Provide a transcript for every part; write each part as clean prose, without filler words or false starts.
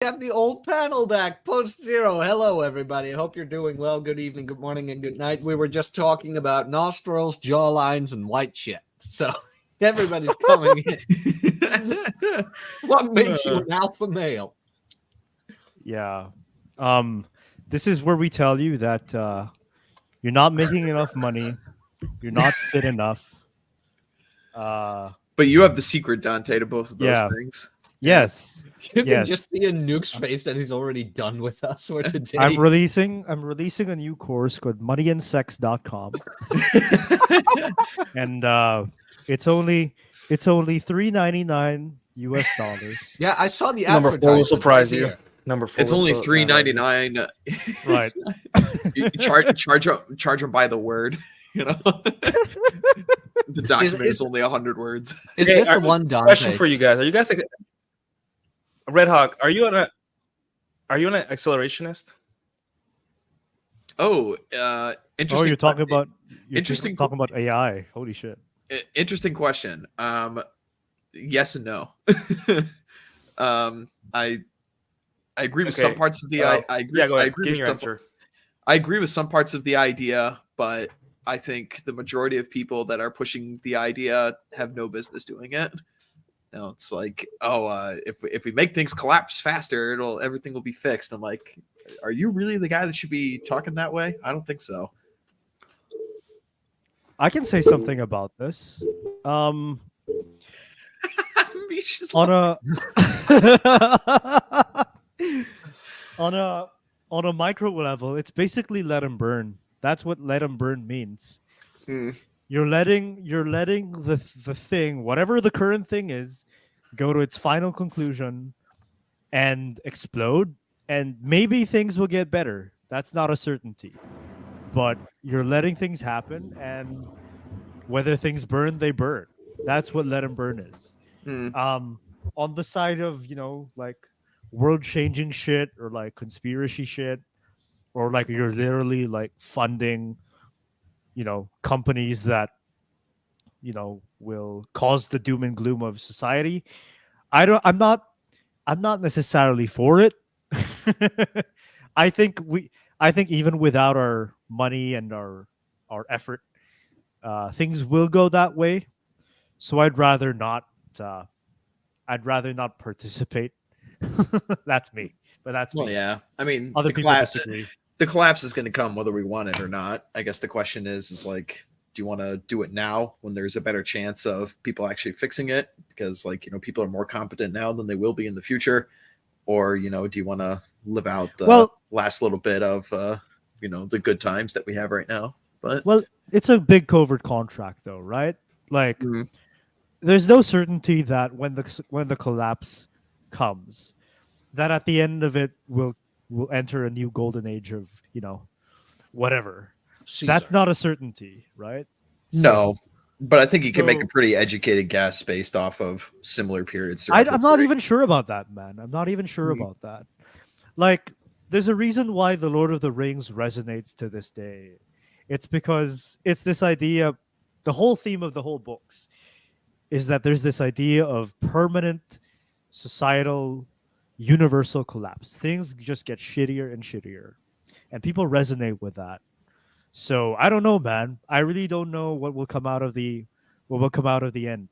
have the old panel back. Post Zero. Hello, everybody. I hope you're doing well. Good evening, good morning, and good night. We were just talking about nostrils, jawlines, and white shit. So everybody's coming in. What makes you an alpha male? Yeah. This is where we tell you that you're not making enough money. You're not fit enough. But you have the secret, Dante, to both of those Yeah. things. Yes. You can Yes. just see in Nuke's face that he's already done with us for today. I'm releasing a new course called moneyandsex.com. And it's only $3.99 US. Yeah, I saw the Number 4 will advertisement surprise right you. here. Number 4. It's only will $3.99. Right. You charge them by the word. You know, the document is only 100 words. Is Hey, this the are- one, Dante? Question for you guys: Are you guys Red Hawk? Are you an accelerationist? Oh, interesting. Oh, you're talking about interesting- talking about AI. Holy shit. Interesting question. Yes and no. I agree with some Okay, parts of the. I agree. Yeah, go I ahead. agree Give with me your some. answer. I agree with some parts of the idea, but I think the majority of people that are pushing the idea have no business doing it. No, it's like, if we make things collapse faster, everything will be fixed. I'm like, are you really the guy that should be talking that way? I don't think so. I can say something about this. Misha's On like, a on a micro level, it's basically let them burn. That's what let them burn means. Hmm. You're letting the thing, whatever the current thing is, go to its final conclusion and explode, and maybe things will get better. That's not a certainty. But you're letting things happen, and whether things burn, they burn. That's what let them burn is. Hmm. On the side of, like world changing shit or like conspiracy shit, or like you're literally like funding, companies that, will cause the doom and gloom of society. I'm not necessarily for it. I think even without our money and our effort, things will go that way. So I'd rather not. I'd rather not participate. That's me, but that's Well, me. yeah. I mean, Other people disagree. the collapse is going to come whether we want it or not. I guess the question is like, do you want to do it now when there's a better chance of people actually fixing it? Because people are more competent now than they will be in the future. Or, do you want to live out the last little bit of, the good times that we have right now? But it's a big covert contract though, right? Like, Mhm. there's no certainty that when the collapse comes, that at the end of it we'll enter a new golden age of, whatever. Caesar. That's not a certainty, right? No, but I think you can make a so- pretty educated guess based off of similar periods. throughout I'm not history. even sure about that, man. I'm not even sure Mhm. about that. Like, there's a reason why the Lord of the Rings resonates to this day. It's because it's this idea, the whole theme of the whole books is that there's this idea of permanent societal universal collapse. Things just get shittier and shittier. And people resonate with that. So I don't know, man. I really don't know what will come out of the end.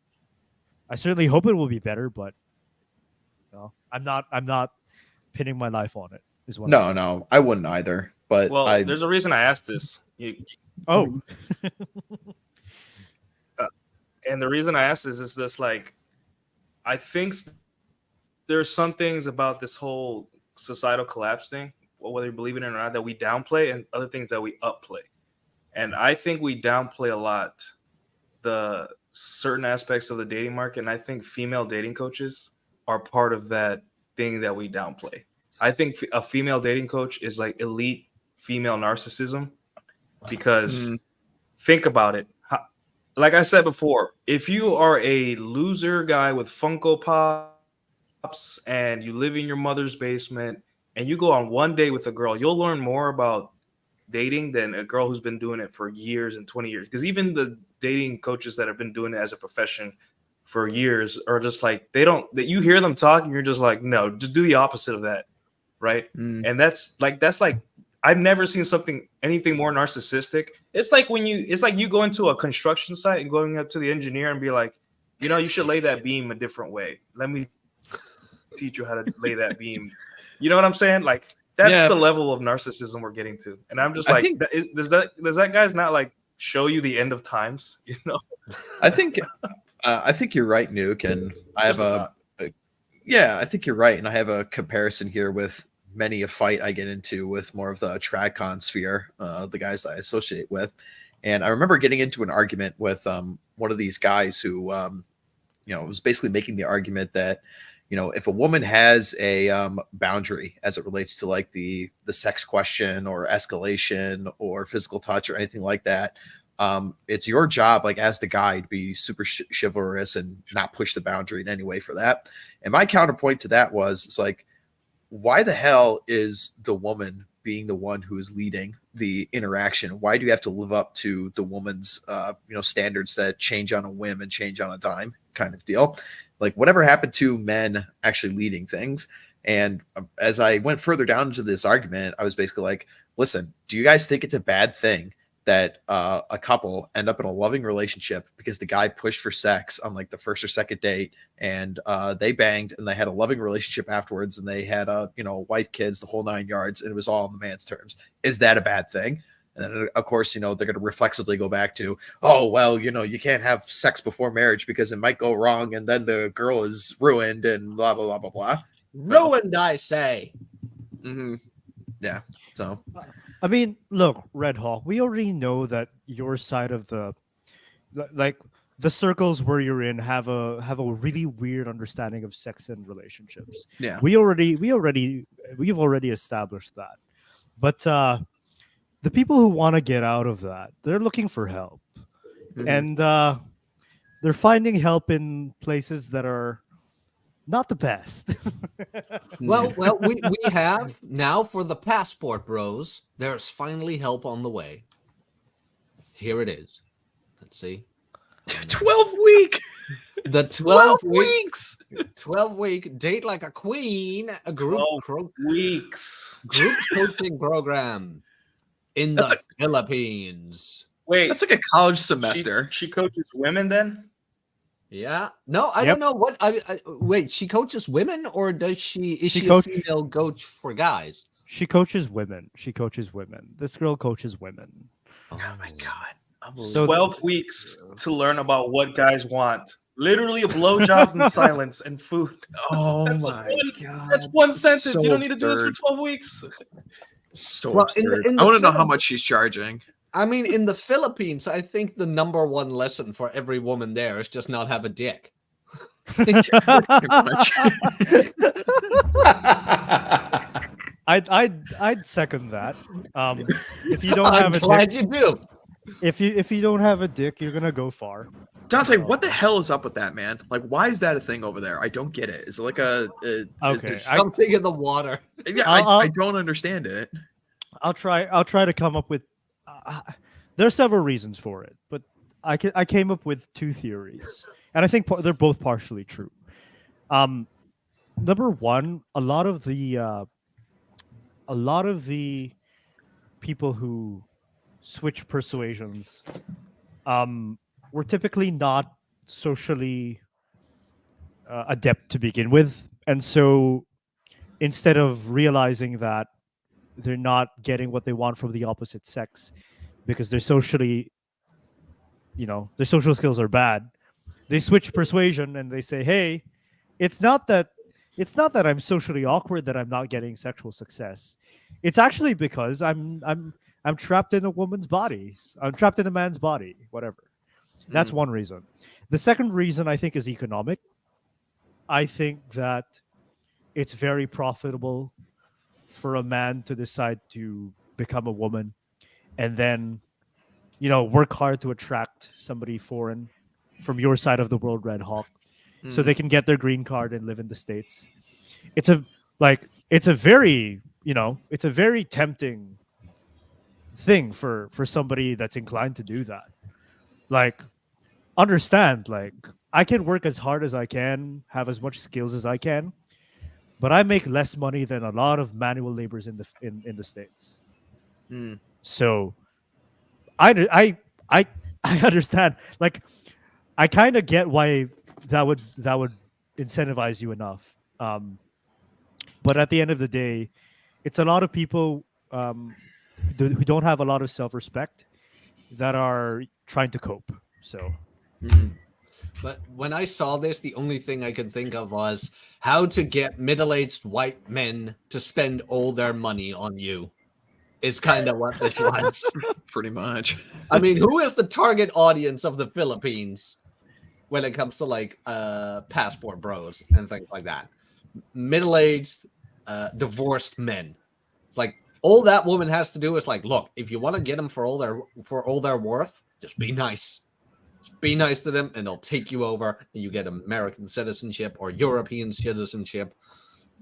I certainly hope it will be better, but I'm not pinning my life on it. Is what I'm saying. No, I wouldn't either. But Well, there's a reason I asked this. Oh, And the reason I asked this is this: like, I think there's some things about this whole societal collapse thing, whether you believe it or not, that we downplay, and other things that we upplay. And I think we downplay a lot the certain aspects of the dating market, and I think female dating coaches are part of that thing that we downplay. I think a female dating coach is like elite female narcissism, because think about it. Like I said before, if you are a loser guy with Funko Pops and you live in your mother's basement and you go on one date with a girl, you'll learn more about dating than a girl who's been doing it for years and 20 years. Because even the dating coaches that have been doing it as a profession for years are just like they don't that you hear them talk and you're just like, no, just do the opposite of that, right? And that's like I've never seen anything more narcissistic. It's like you go into a construction site and going up to the engineer and be like, you should lay that beam a different way. Let me teach you how to lay that beam. You know what I'm saying? Like that's the level of narcissism we're getting to. And I'm just like, does that guy's not like show you the end of times? I think you're right, Nuke, and I have I think you're right, and I have a comparison here with many a fight I get into with more of the tradcon sphere, the guys that I associate with. And I remember getting into an argument with one of these guys who was basically making the argument that if a woman has a boundary as it relates to like the sex question or escalation or physical touch or anything like that, it's your job, like as the guy, to be super chivalrous and not push the boundary in any way for that. And my counterpoint to that was, it's like, why the hell is the woman being the one who is leading the interaction? Why do you have to live up to the woman's standards that change on a whim and change on a dime kind of deal? Like, whatever happened to men actually leading things? And as I went further down into this argument, I was basically like, listen, do you guys think it's a bad thing that a couple end up in a loving relationship because the guy pushed for sex on like the first or second date, and they banged and they had a loving relationship afterwards, and they had wife, kids, the whole 9 yards, and it was all on the man's terms? Is that a bad thing? And then of course, they're going to reflexively go back to, oh, well, you can't have sex before marriage because it might go wrong, and then the girl is ruined and blah, blah, blah, blah, blah. Ruined, I say. Mm-hmm. Yeah. So I mean, look, Red Hawk, we already know that your side of the circles where you're in have a really weird understanding of sex and relationships. Yeah. We've already established that. But the people who want to get out of that, they're looking for help. Mm-hmm. And they're finding help in places that are not the best. Well, we have now for the passport bros. There's finally help on the way. Here it is. Let's see. 12-week. The 12 weeks. 12-week date like a queen. A group 12 weeks. Group coaching program in the Philippines. Wait, that's like a college semester. She coaches women then? Yeah. No, I don't know what. Wait, she coaches women, or is she a female coach for guys? She coaches women. This girl coaches women. Oh my god! So 12 weeks to learn about what guys want. Literally a blowjob in silence and food. Oh my god! That's one sentence. So you don't need to do this absurd. for 12 weeks. So absurd. I want to know how much she's charging. I mean, in the Philippines, I think the number one lesson for every woman there is just not have a dick. I'd second that. If you don't have a glad dick, you do. If you don't have a dick, you're gonna go far. Dante, what the hell is up with that, man? Like, why is that a thing over there? I don't get it. Is it like something in the water? Yeah, I don't understand it. I'll try to come up with. There are several reasons for it, but I came up with two theories, and I think they're both partially true. Number one, a lot of the people who switch persuasions were typically not socially adept to begin with, and so instead of realizing that they're not getting what they want from the opposite sex because they're socially, their social skills are bad, they switch persuasion and they say, hey, it's not that I'm socially awkward that I'm not getting sexual success. It's actually because I'm trapped in a woman's body. I'm trapped in a man's body, whatever. That's one reason. The second reason I think is economic. I think that it's very profitable for a man to decide to become a woman and then, work hard to attract somebody foreign from your side of the world, Red Hawk, so they can get their green card and live in the States. It's a very tempting thing for somebody that's inclined to do that. Like, understand, like, I can work as hard as I can, have as much skills as I can, but I make less money than a lot of manual laborers in the States. Mm. So I I understand. Like, I kind of get why that would incentivize you enough. But at the end of the day, it's a lot of people who don't have a lot of self-respect that are trying to cope. So Mm. But when I saw this, the only thing I could think of was how to get middle-aged white men to spend all their money on you. Is kind of what this was. Pretty much. I mean, who is the target audience of the Philippines when it comes to like passport bros and things like that? Middle-aged, divorced men. It's like all that woman has to do is like, look, if you want to get them for all their worth, just be nice. Just be nice to them, and they'll take you over, and you get American citizenship or European citizenship.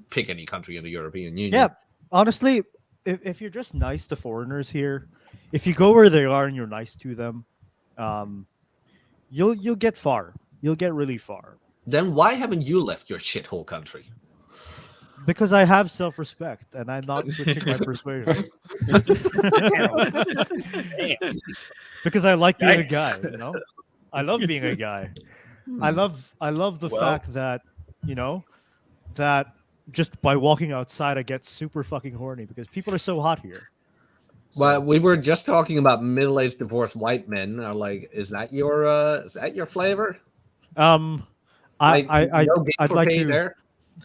Pick any country in the European Union. yeah, honestly, if you're just nice to foreigners here, if you go where they are and you're nice to them, you'll get far. You'll get really far. Then why haven't you left your shithole country? Because I have self-respect and I'm not switching my persuasion. Because I like being a Yikes. guy, you know? I love being a guy. I love the Well- fact that, that just by walking outside I get super fucking horny because people are so hot here. So, Well, we were just talking about middle-aged divorced white men. Are like, is that your flavor? Like, I'd for like pay to there?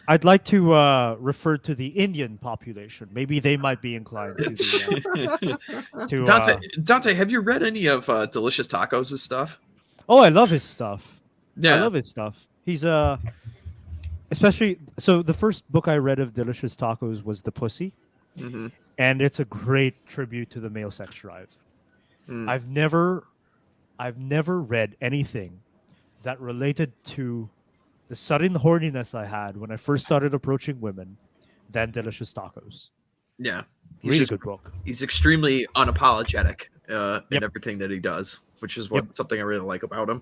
I'd like to refer to the Indian population. Maybe they might be inclined to Dante, have you read any of Delicious Tacos' stuff? Oh, I love his stuff. Yeah. I love his stuff. He's especially so the first book I read of Delicious Tacos was The Pussy, Mm-hmm. and it's a great tribute to the male sex drive. Mm. I've never read anything that related to the sudden horniness I had when I first started approaching women than Delicious Tacos. Yeah. Really good book. He's extremely unapologetic in everything that he does, which is something I really like about him.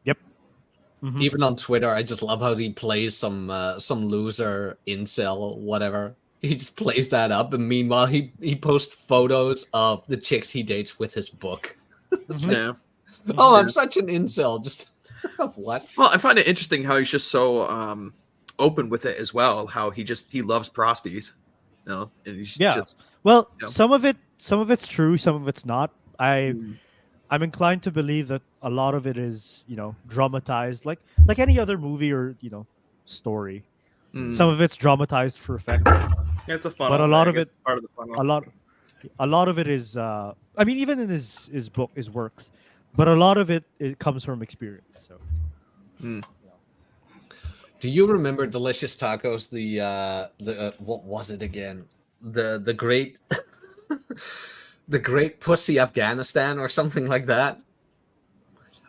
Yep. Mhm. Even on Twitter, I just love how he plays some loser incel, whatever. He just plays that up, and meanwhile, he posts photos of the chicks he dates with his book. Yeah. Oh, I'm such an incel. Just what? Well, I find it interesting how he's just so open with it as well. How he loves prosties, and he's just Well, Yeah. some of it's true, some of it's not. I'm inclined to believe that a lot of it is, dramatized, like any other movie or story. Mm. Some of it's dramatized for effect. It's a fun. But a lot of it- part of the fun. A lot of it is. I mean, even in his works, but a lot of it comes from experience. So Do you remember Delicious Tacos? The what was it again? The great the great pussy Afghanistan or something like that.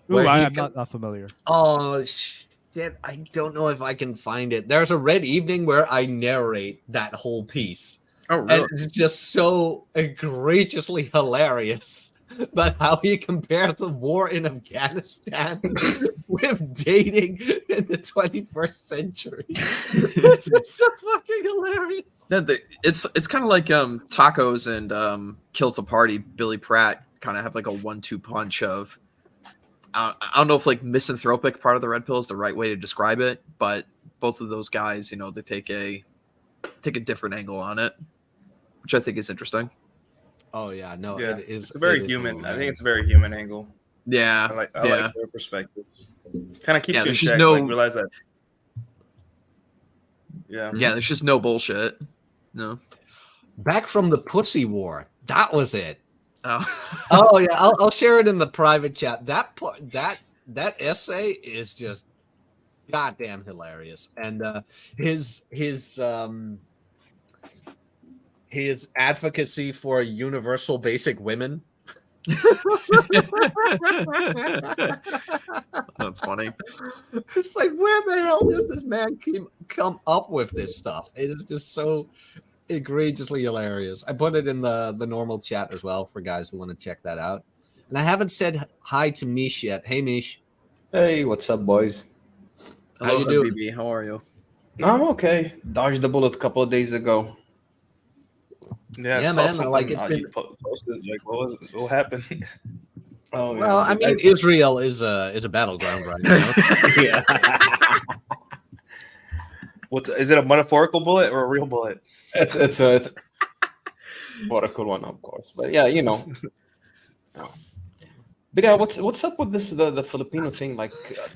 Ooh, Where he I'm can- not familiar. Oh shit! I don't know if I can find it. There's a Red Evening where I narrate that whole piece, Oh, really? and it's just so egregiously hilarious. But how he compares the war in Afghanistan with dating in the 21st century. It's just so fucking hilarious. It's kind of like Tacos and Kill to Party. Billy Pratt kind of have like a 1-2 punch of. I don't know if like misanthropic part of the red pill is the right way to describe it, but both of those guys, they take a different angle on it, which I think is interesting. Oh yeah, no, Yeah, it is. it's a very it is human. I hilarious. think it's a very human angle. Yeah, I like yeah. their perspective. Kind of keeps Yeah, you in there's just check. no- Like, realize that. Yeah. Yeah, there's just no bullshit. No. Back from the pussy war. That was it. Oh. Oh yeah, I'll share it in the private chat. That essay is just goddamn hilarious, and his advocacy for universal basic women. That's funny. It's like, where the hell does this man come up with this stuff? It is just so egregiously hilarious. I put it in the normal chat as well for guys who want to check that out. And I haven't said hi to Mish yet. Hey, Mish. Hey, what's up, boys? How you Hello, doing? Habibi. How are you? No, I'm okay. Dodged the bullet a couple of days ago. Yeah, I Yeah, saw man. something Like it's been. you posted. Like, what was it? What happened? Oh Well, yeah, I mean, Israel is a battleground right now. yeah. Is it a metaphorical bullet or a real bullet? It's a political one, of course. But yeah, you know. No. But yeah, what's up with this the Filipino thing? Like,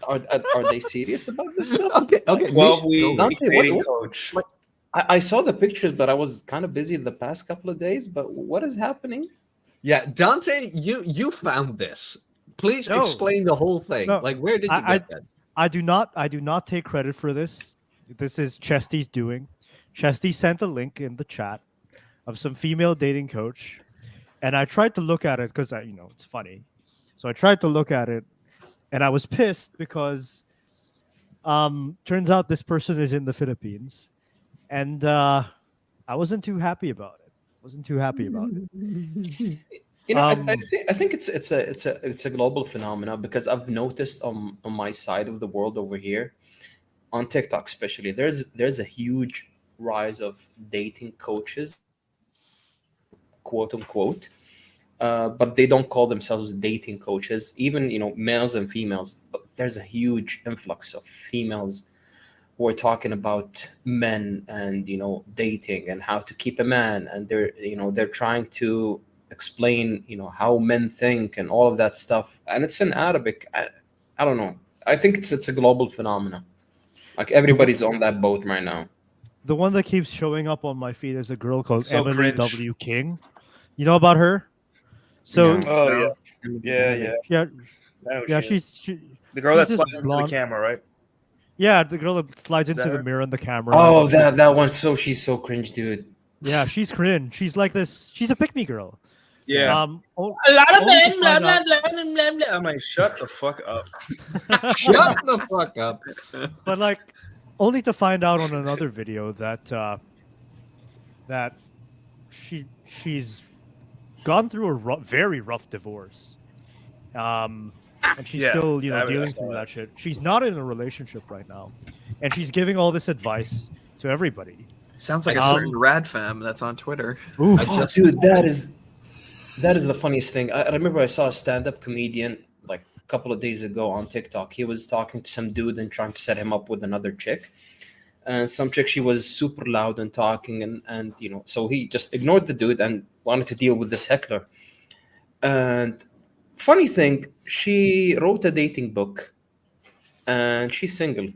are they serious about this stuff? Okay. 12-week Dante, dating what- coach. like, I saw the pictures, but I was kind of busy the past couple of days. But what is happening? Yeah, Dante, you found this. Please No. explain the whole thing. No, Like, where did you I- get that? I do not take credit for this. This is Chesty's doing. Chesty sent a link in the chat of some female dating coach, and I tried to look at it because it's funny. So I tried to look at it, and I was pissed because turns out this person is in the Philippines, and I wasn't too happy about it. You know, Um, I think it's a global phenomenon because I've noticed on my side of the world over here, on TikTok especially, there's a huge rise of dating coaches, quote unquote, but they don't call themselves dating coaches. Even males and females, but there's a huge influx of females who are talking about men and dating and how to keep a man, and they're trying to explain how men think and all of that stuff, and it's in Arabic. I don't know. I think it's a global phenomenon. Like everybody's on that boat right now. the one that keeps showing up on my feed is a girl called So Emily cringe. W. King. You know about her? So Yeah. Oh No. yeah. yeah, I know yeah, she is. she's the girl that she's slides this into the blonde- camera, right? yeah, the girl that slides Is into that the her? mirror in the camera. Oh, that one. She's so cringe, dude. Yeah, she's cringe. She's like this. She's a pick me girl. Yeah. Oh, A lot of only to men, blah, find blah, out- blah, blah, blah. I'm like, shut the fuck up. Shut the fuck up. but like, only to find out on another video that that she's gone through a very rough divorce. And she's Yeah, still I dealing saw through that. that shit. She's not in a relationship right now, and she's giving all this advice to everybody. Sounds like a Um, certain rad fam that's on Twitter. Oof. Oh, dude, that is the funniest thing. I remember I saw a stand-up comedian like a couple of days ago on TikTok. He was talking to some dude and trying to set him up with another chick. And some chick, she was super loud and talking, and so he just ignored the dude and wanted to deal with this heckler. And funny thing, she wrote a dating book, and she's single.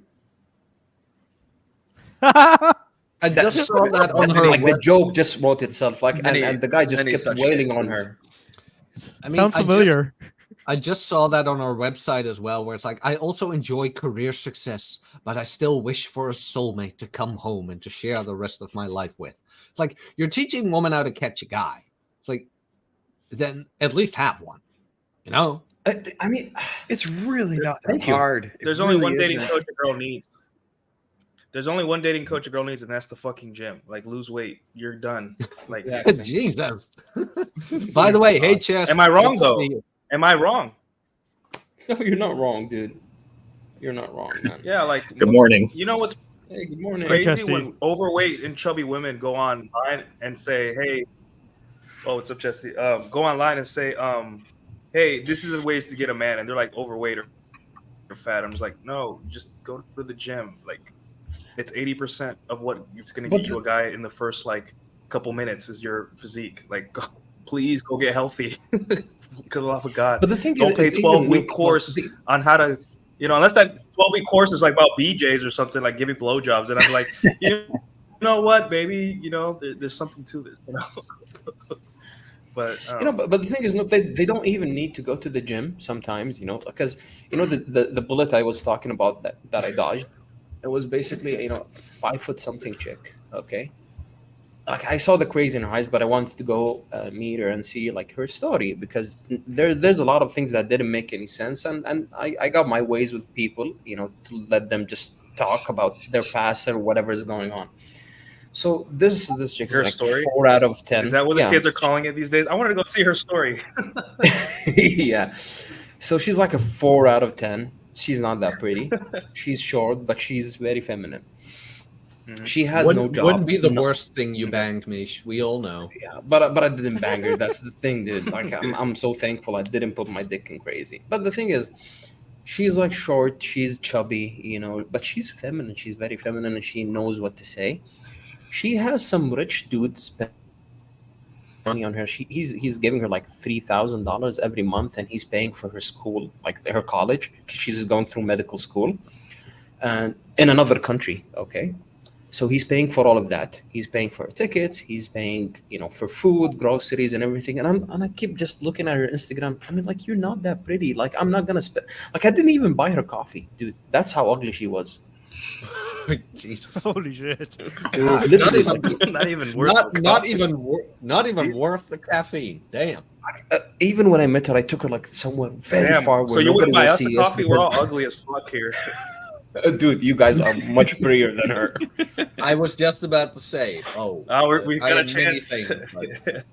I just saw that on her. Like the joke just wrote itself. Like, Many- and the guy just many kept such wailing on cases. her. I mean, Sounds I just- familiar. I just saw that on our website as well, where it's like, I also enjoy career success, but I still wish for a soulmate to come home and to share the rest of my life with. It's like, you're teaching women how to catch a guy. It's like, then at least have one, I mean, It's really not that Thank you. hard. It There's only really one dating isn't. coach a girl needs. There's only one dating coach a girl needs, and that's the fucking gym. Like, lose weight. You're done. Like, Exactly. Jesus. By the way, hey, Chess. Am I wrong, good to though? see you. am I wrong? No, you're not wrong, dude. You're not wrong, man. Yeah, like, Good morning. you know what's Hey, good morning. Hey, crazy Jesse. when overweight and chubby women go online and say, "Hey, oh, what's up, Jesse?" Go online and say, "Hey, this is the ways to get a man," and they're like overweight or fat. I'm just like, no, just go to the gym. Like, it's 80% of what it's going to But get you a guy in the first like couple minutes is your physique. Like, please go get healthy. For the love of God. But the thing Don't pay is, 12-week course unless that 12-week course is like about BJs or something, like giving blowjobs, and I'm like, you know what, baby, there's something to this, But but the thing is, no, they don't even need to go to the gym sometimes, because the bullet I was talking about that I dodged, it was basically 5 foot something chick. Okay, like I saw the crazy in her eyes, but I wanted to go meet her and see like her story, because there's a lot of things that didn't make any sense, and I got my ways with people, to let them just talk about their past or whatever is going on. So this chick is Her like story? 4 out of 10. is that what the Yeah. kids are calling it these days? I wanted to go see her story. Yeah. So she's like a 4 out of 10. She's not that pretty. She's short, but she's very feminine. Mhm. She has no job. Wouldn't be the no- worst thing you banged, Mish. We all know. Yeah, but I didn't bang her. That's the thing, dude. Like I'm so thankful I didn't put my dick in crazy. But the thing is, she's like short, she's chubby, but she's feminine. She's very feminine, and she knows what to say. She has some rich dude spend money on her. He's giving her like $3,000 every month, and he's paying for her school, like her college. She's going through medical school, and in another country. Okay, so he's paying for all of that. He's paying for her tickets. He's paying, for food, groceries, and everything. And I keep just looking at her Instagram. I mean, like, you're not that pretty. Like, I'm not gonna spend. Like, I didn't even buy her coffee, dude. That's how ugly she was. Jesus. Holy shit. Dude, Not literally, even, Not even worth not even Jesus. worth the caffeine. Damn. even when I met her, I took her like somewhere very Damn. far where So you nobody wouldn't buy will us a see us. coffee? We're all because- ugly as fuck here. Dude, you guys are much prettier than her. I was just about to say, We've I got a am many chance. things, but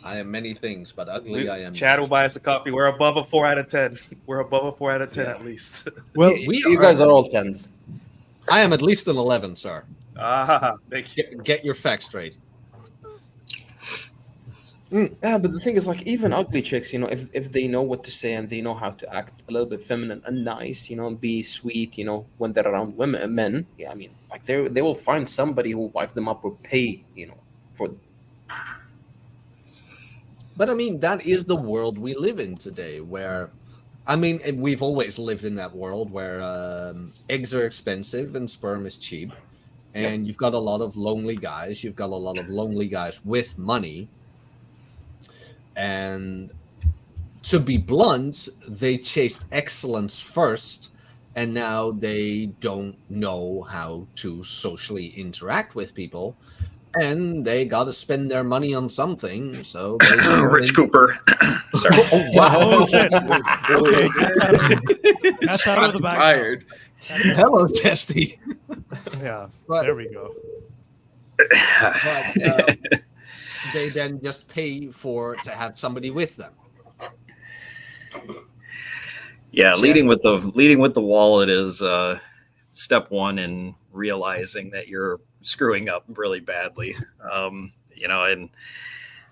I am many things, but ugly I am. Chad will buy us a coffee. We're above a 4 out of 10. We're above a 4 out of 10 at least. Well, You guys are all tens. I am at least an 11, sir. Thank you. Get your facts straight. Yeah, but the thing is, like, even ugly chicks, if they know what to say and they know how to act a little bit feminine and nice, and be sweet, when they're around men, yeah, I mean, like, they will find somebody who will wipe them up or pay, for. But I mean, that is the world we live in today, where, I mean, we've always lived in that world where eggs are expensive and sperm is cheap. And you've got a lot of lonely guys. You've got a lot of lonely guys with money. And to be blunt, they chased excellence first, and now they don't know how to socially interact with people, and they got to spend their money on something. So they Rich Cooper. Sorry. Oh, wow. Oh, shit. Okay, that's out of the bag. Fired. Hello, Testy. Yeah, But- there we go. But they then just pay to have somebody with them. Yeah, leading with the wallet is step one in realizing that you're screwing up really badly. And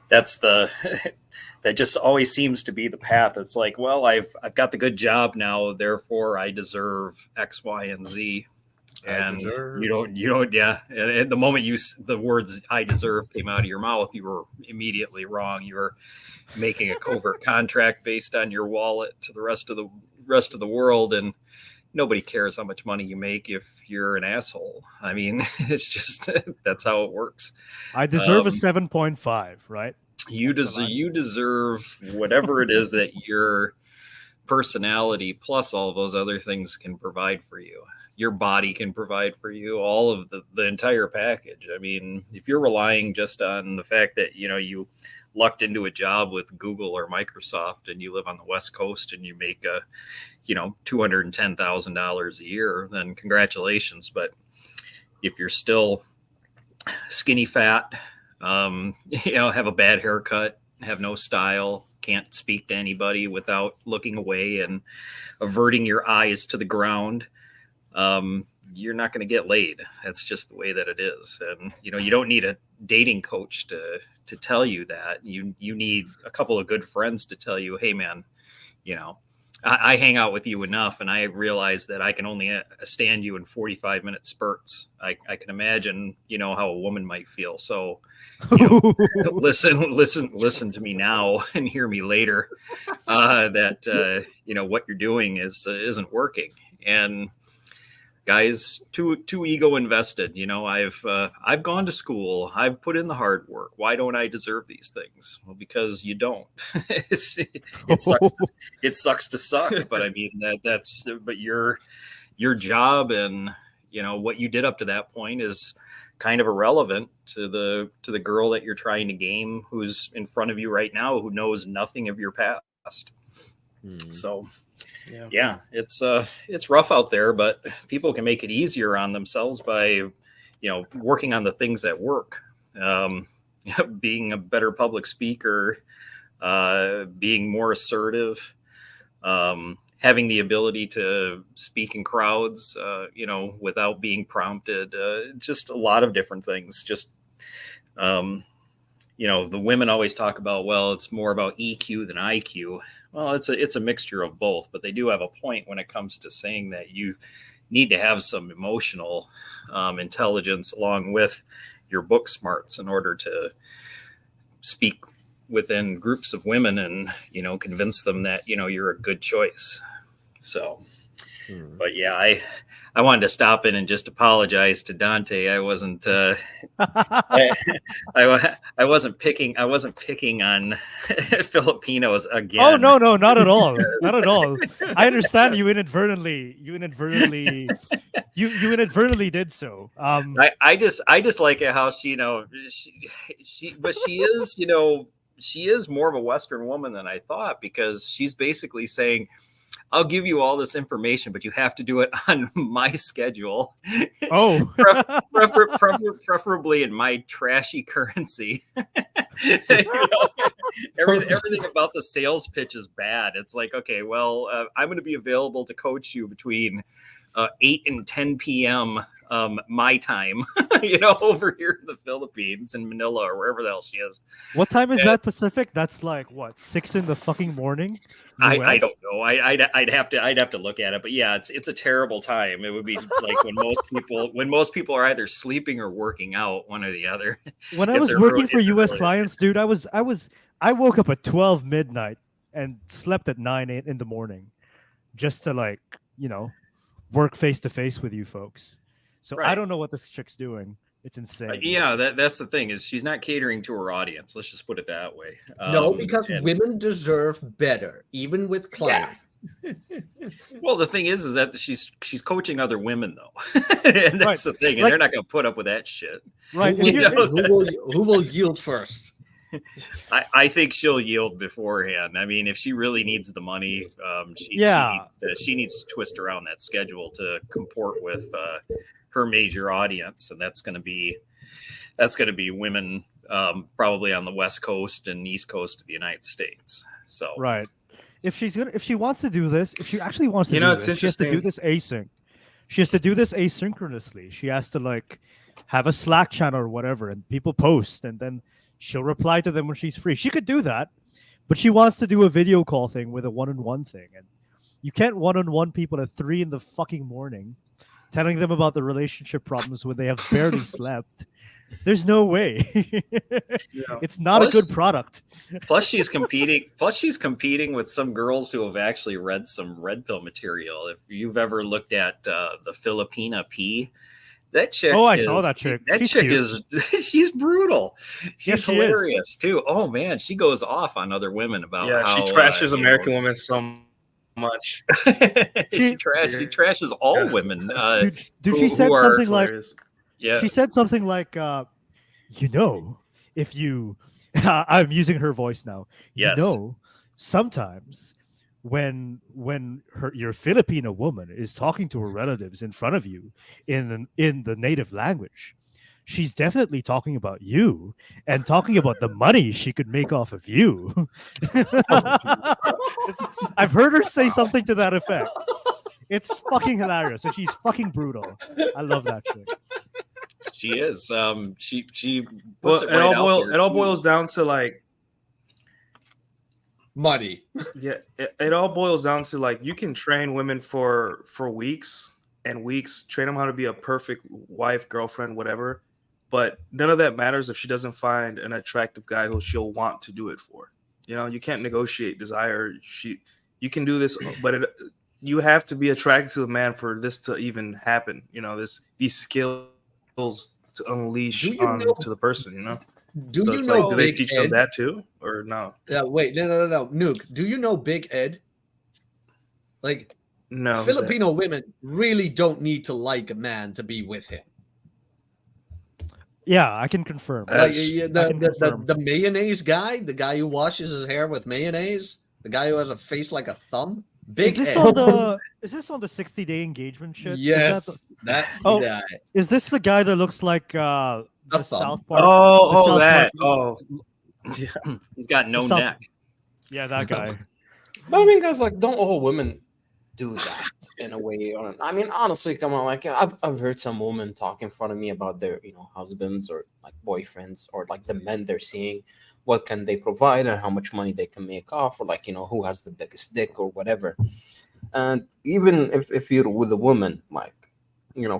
that's that just always seems to be the path. It's like, well, I've got the good job now, therefore I deserve X, Y, and Z. And you don't, yeah. And the moment the words "I deserve" came out of your mouth, you were immediately wrong. You were making a covert contract based on your wallet to the rest of the world, and nobody cares how much money you make if you're an asshole. I mean, it's just that's how it works. I deserve a 7.5, right? You deserve whatever it is that your personality plus all those other things can provide for you. Your body can provide for you, all of the entire package. I mean, if you're relying just on the fact that, you lucked into a job with Google or Microsoft and you live on the West Coast and you make $210,000 a year, then congratulations. But if you're still skinny fat, have a bad haircut, have no style, can't speak to anybody without looking away and averting your eyes to the ground, you're not going to get laid. That's just the way that it is. And, you don't need a dating coach to tell you that. You need a couple of good friends to tell you, hey, man, I hang out with you enough and I realize that I can only stand you in 45-minute spurts. I can imagine, how a woman might feel. So, listen to me now and hear me later, that, what you're doing isn't working. And guys, too ego invested. I've gone to school. I've put in the hard work. Why don't I deserve these things? Well, because you don't. It sucks to suck. But I mean but your job and what you did up to that point is kind of irrelevant to the girl that you're trying to game, who's in front of you right now, who knows nothing of your past. So. Yeah, it's rough out there, but people can make it easier on themselves by, working on the things that work. Being a better public speaker, being more assertive, having the ability to speak in crowds, you know, without being prompted, just a lot of different things. Just, you know, the women always talk about, well, it's more about EQ than IQ. Well, it's a mixture of both, but they do have a point when it comes to saying that you need to have some emotional intelligence along with your book smarts in order to speak within groups of women and, you know, convince them that, you know, you're a good choice. So, but yeah, I wanted to stop in and just apologize to Dante. I wasn't I wasn't picking on Filipinos again. Oh no, not at all. Not at all. I understand you inadvertently did so. I just like it how she, you know, but she is, you know, she is more of a Western woman than I thought, because she's basically saying, I'll give you all this information, but you have to do it on my schedule. Oh, preferably in my trashy currency. You know, everything about the sales pitch is bad. It's like, okay, well, I'm going to be available to coach you between 8 and 10 p.m. My time, you know, over here in the Philippines, in Manila or wherever the hell she is. what time is that Pacific? That's like what, 6 in the fucking morning? I don't know. I'd have to look at it, but yeah, it's a terrible time. It would be like when most people are either sleeping or working out, one or the other. When I was working for U.S. clients, dude, I woke up at 12 midnight and slept at 9 in the morning, just to, like, you know, work face to face with you folks. So Right. I don't know what this chick's doing. It's insane. Yeah, that's the thing, is she's not catering to her audience. Let's just put it that way. No, because and- women deserve better, even with clients. Well, the thing is that she's coaching other women though, and that's the thing, and Like- they're not going to put up with that shit. Right. Who and here- will, who will yield first? I think she'll yield beforehand. I mean, if she really needs the money, she needs to twist around that schedule to comport with her major audience, and that's going to be women, probably on the West Coast and East Coast of the United States. So right. If she wants to do this, if she actually wants to You know, do it's this, she has to do interesting. this async. She has to do this asynchronously. She has to, like, have a Slack channel or whatever, and people post, and then she'll reply to them when she's free. She could do that, but she wants to do a video call thing with a one-on-one thing, and you can't one-on-one people at 3 in the fucking morning, telling them about the relationship problems when they have barely slept. There's no way. Yeah. It's not a good product. Plus, she's competing with some girls who have actually read some red pill material. If you've ever looked at the Filipina P, that chick. Oh, I saw that chick. That She's chick cute. is she's brutal. She's Yes, she is. hilarious too. Oh man, she goes off on other women about Yeah, how she trashes you know, American women so much. she trashes all women. Dude, who- she said who are something like, Hilarious. yeah. she said something like, you know, if you, I'm using her voice now. Yes. You know, sometimes when your Filipino woman is talking to her relatives in front of you in the native language, she's definitely talking about you and talking about the money she could make off of you. I've heard her say something to that effect. It's fucking hilarious, and she's fucking brutal. I love that shit. She is. She Well, puts it right out there, it all too. boils down to, like, Money. yeah, it all boils down to, like, you can train women for weeks and weeks, train them how to be a perfect wife, girlfriend, whatever. But none of that matters if she doesn't find an attractive guy who she'll want to do it for. You know, you can't negotiate desire. You can do this, but you have to be attracted to a man for this to even happen. You know, these skills to unleash Do you on know- to the person. You know, Do so you it's know like, do they Big teach Ed? them that too, or no? Wait, no. Nuke, do you know Big Ed? Like, No, who's that? Filipino women really don't need to like a man to be with him. Yeah, I can confirm. Like, Yes. the mayonnaise guy, the guy who washes his hair with mayonnaise, the guy who has a face like a thumb. Big Is this Ed. on the 60-day engagement shit? Yes, that's Oh, the guy. Is this the guy that looks like the thumb. South Park? Oh, the that. South Park- Oh, yeah. He's got no Some- neck. Yeah, that guy. But I mean, guys, like, don't all women do that in a way. I mean, honestly, come on, like I've heard some women talk in front of me about their husbands or like boyfriends or like the men they're seeing, what can they provide and how much money they can make off, or like who has the biggest dick or whatever. And even if you're with a woman, like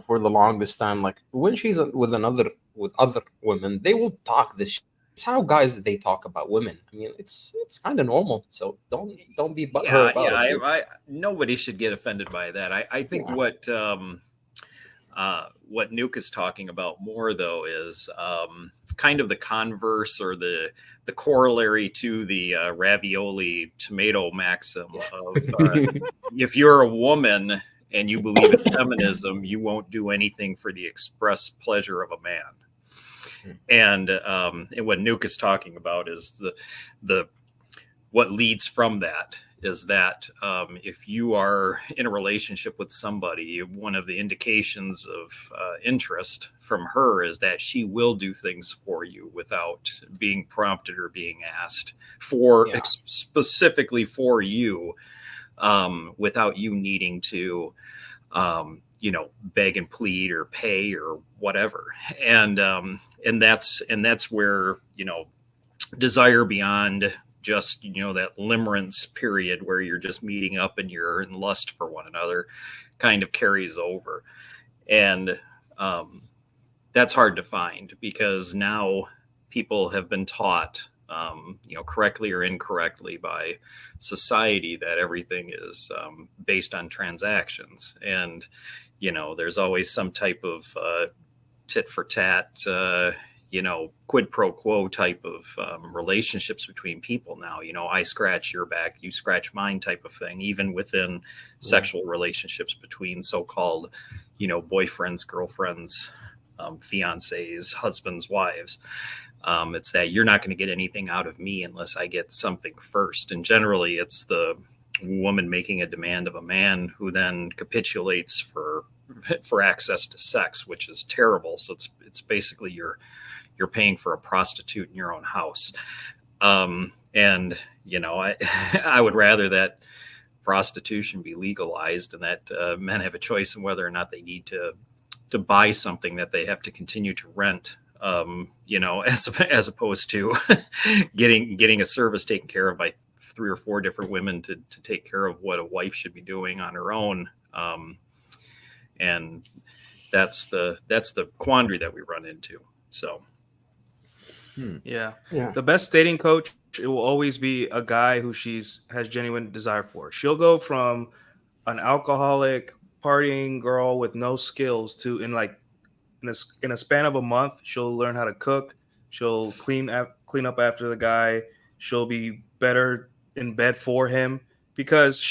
for the longest time, like when she's with other women, they will talk this shit. It's how guys they talk about women. I mean, it's kind of normal. So don't be butthurt about it, dude. Nobody should get offended by that. I think what Nuke is talking about more though is kind of the converse or the corollary to the ravioli tomato maxim of if you're a woman and you believe in feminism, you won't do anything for the express pleasure of a man. And what Nuke is talking about is the what leads from that is that if you are in a relationship with somebody, one of the indications of interest from her is that she will do things for you without being prompted or being asked specifically for you, without you needing to beg and plead or pay or whatever. And that's where desire beyond just that limerence period where you're just meeting up and you're in lust for one another kind of carries over. And that's hard to find because now people have been taught correctly or incorrectly by society that everything is based on transactions. And there's always some type of tit for tat quid pro quo type of relationships between people now. I scratch your back, you scratch mine type of thing, even within sexual relationships between so-called, boyfriends, girlfriends, fiancés, husbands, wives. It's that you're not going to get anything out of me unless I get something first. And generally it's the woman making a demand of a man who then capitulates for access to sex, which is terrible. So it's basically you're paying for a prostitute in your own house. I would rather that prostitution be legalized and that men have a choice in whether or not they need to buy something that they have to continue to rent, as opposed to getting a service taken care of by 3 or 4 different women to take care of what a wife should be doing on her own. And that's the quandary that we run into. So. Yeah. The best dating coach, it will always be a guy who has genuine desire for. She'll go from an alcoholic partying girl with no skills to in a span of a month, she'll learn how to cook. She'll clean up after the guy. She'll be better in bed for him because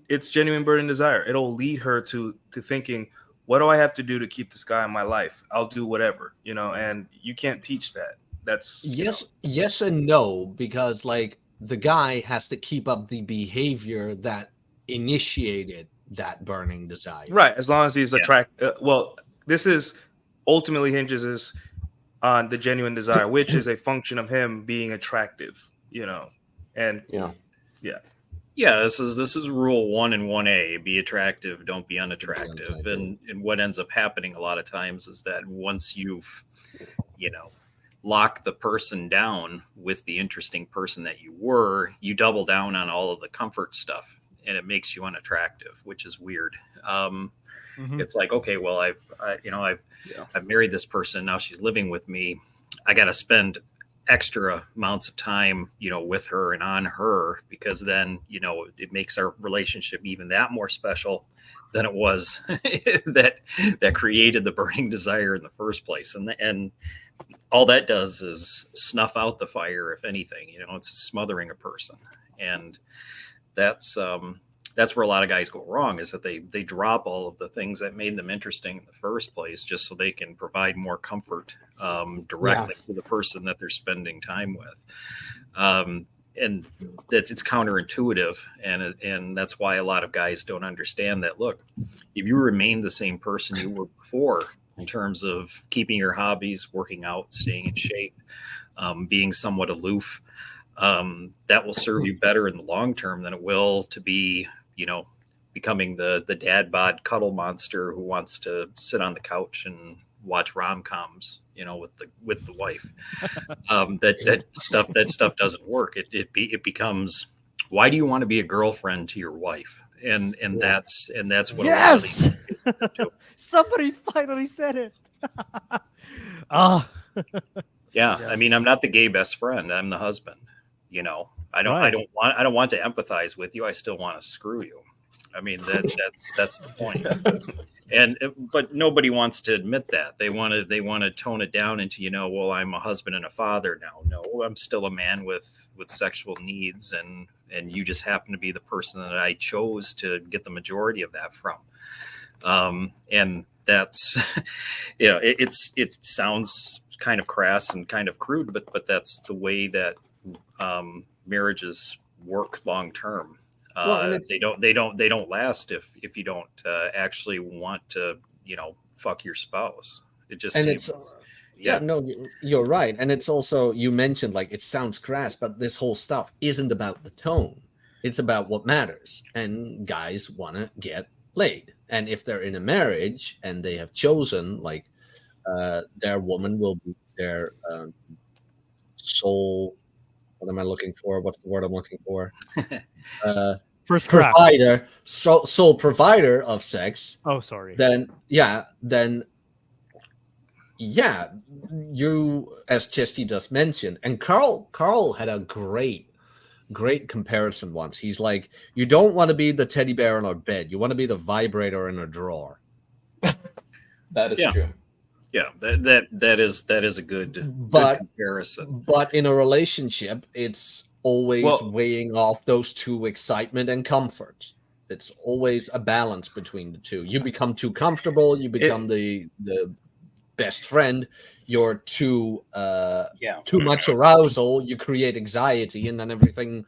it's genuine burning desire. It'll lead her to thinking, what do I have to do to keep this guy in my life? I'll do whatever, and you can't teach that. That's yes and no, because like the guy has to keep up the behavior that initiated that burning desire, right? As long as he's attracted. This is ultimately hinges on the genuine desire, which is a function of him being attractive, and this is rule 1 and 1A: be attractive, don't be unattractive. And what ends up happening a lot of times is that once you've lock the person down with the interesting person that you double down on all of the comfort stuff, and it makes you unattractive, which is weird. It's like, okay, well, I've married this person. Now she's living with me. I got to spend extra amounts of time, with her and on her, because then, it makes our relationship even that more special than it was that created the burning desire in the first place. And all that does is snuff out the fire. If anything, it's smothering a person. And that's where a lot of guys go wrong, is that they drop all of the things that made them interesting in the first place, just so they can provide more comfort directly to the person that they're spending time with. And it's counterintuitive. And that's why a lot of guys don't understand that. Look, if you remain the same person you were before, in terms of keeping your hobbies, working out, staying in shape, being somewhat aloof, that will serve you better in the long term than it will to be, becoming the dad bod cuddle monster who wants to sit on the couch and watch rom-coms, with the wife. That stuff doesn't work. It becomes, why do you want to be a girlfriend to your wife? And that's what Yes! a lot of these people do. Somebody finally said it. Ah, Yeah, Yeah. I mean, I'm not the gay best friend. I'm the husband. I don't want to empathize with you. I still want to screw you. I mean, that's the point. But nobody wants to admit that. They want to tone it down into, well, I'm a husband and a father now. No, I'm still a man with sexual needs, and you just happen to be the person that I chose to get the majority of that from. And that's, it sounds kind of crass and kind of crude, but that's the way that marriages work long term. Well, and They don't last if you don't actually want to, fuck your spouse. It just and seems, it's no, you're right. And it's also, you mentioned, like, it sounds crass, but this whole stuff isn't about the tone. It's about what matters. And guys want to get laid. And if they're in a marriage and they have chosen, like, their woman will be their sole, what am I looking for? What's the word I'm looking for? first crack. Provider, sole provider of sex. Oh, sorry. Then you, as Chesty just mentioned, and Carl had a great comparison once. He's like, you don't want to be the teddy bear in our bed, you want to be the vibrator in a drawer. That is Yeah. true. yeah, that is a good But comparison. but in a relationship, it's always Well- weighing off those two, excitement and comfort. It's always a balance between the two. You become too comfortable, you become the best friend. You're too much arousal, you create anxiety, and then everything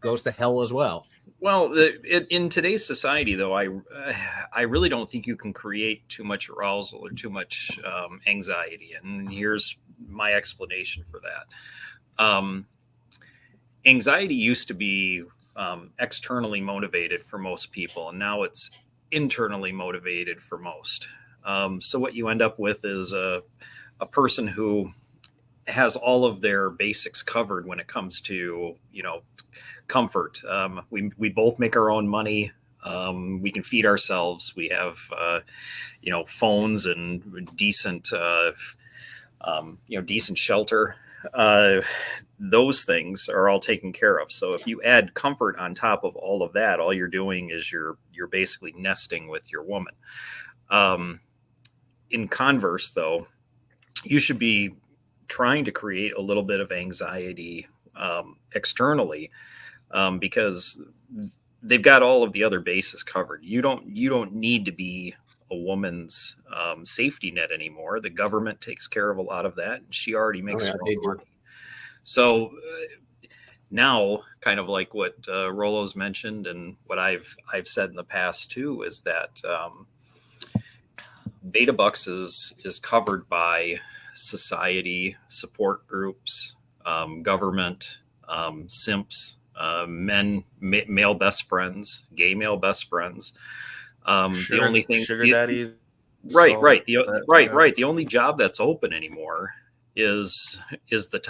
goes to hell as well. Well, in today's society, though, I really don't think you can create too much arousal or too much anxiety. And here's my explanation for that. Anxiety used to be externally motivated for most people, and now it's internally motivated for most. So what you end up with is a person who has all of their basics covered when it comes to, comfort. We both make our own money. We can feed ourselves. We have, phones and decent, decent shelter. Those things are all taken care of. So if you add comfort on top of all of that, all you're doing is you're basically nesting with your woman. In converse, though, you should be trying to create a little bit of anxiety externally, because they've got all of the other bases covered. You don't need to be a woman's safety net anymore. The government takes care of a lot of that, and she already makes her own money. So now, kind of like what Rolo's mentioned, and what I've said in the past too, is that Beta Bucks is covered by society, support groups, government, simps, male best friends, gay male best friends. The only thing, sugar daddies, right. So, The only job that's open anymore is the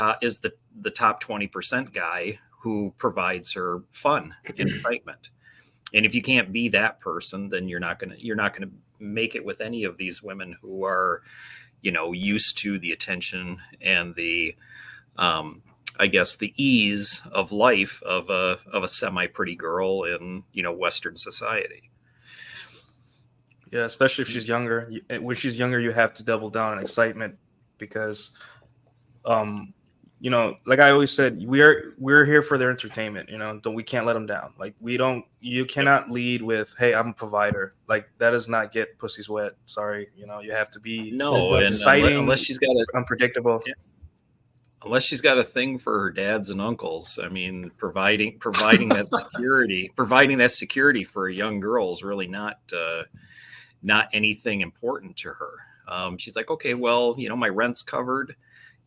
top 20% guy who provides her fun and excitement. And if you can't be that person, then you're not gonna make it with any of these women who are, used to the attention and the, I guess, the ease of life of a semi-pretty girl in, Western society. Yeah, especially if she's younger. When she's younger, you have to double down on excitement because, like I always said, we're here for their entertainment. We can't let them down. Like you cannot lead with, "Hey, I'm a provider." Like that does not get pussies wet. Sorry, you have to be exciting, unless she's got unpredictable. Yeah. Unless she's got a thing for her dads and uncles. I mean, providing that security for a young girl is really not anything important to her. She's like, okay, well, my rent's covered,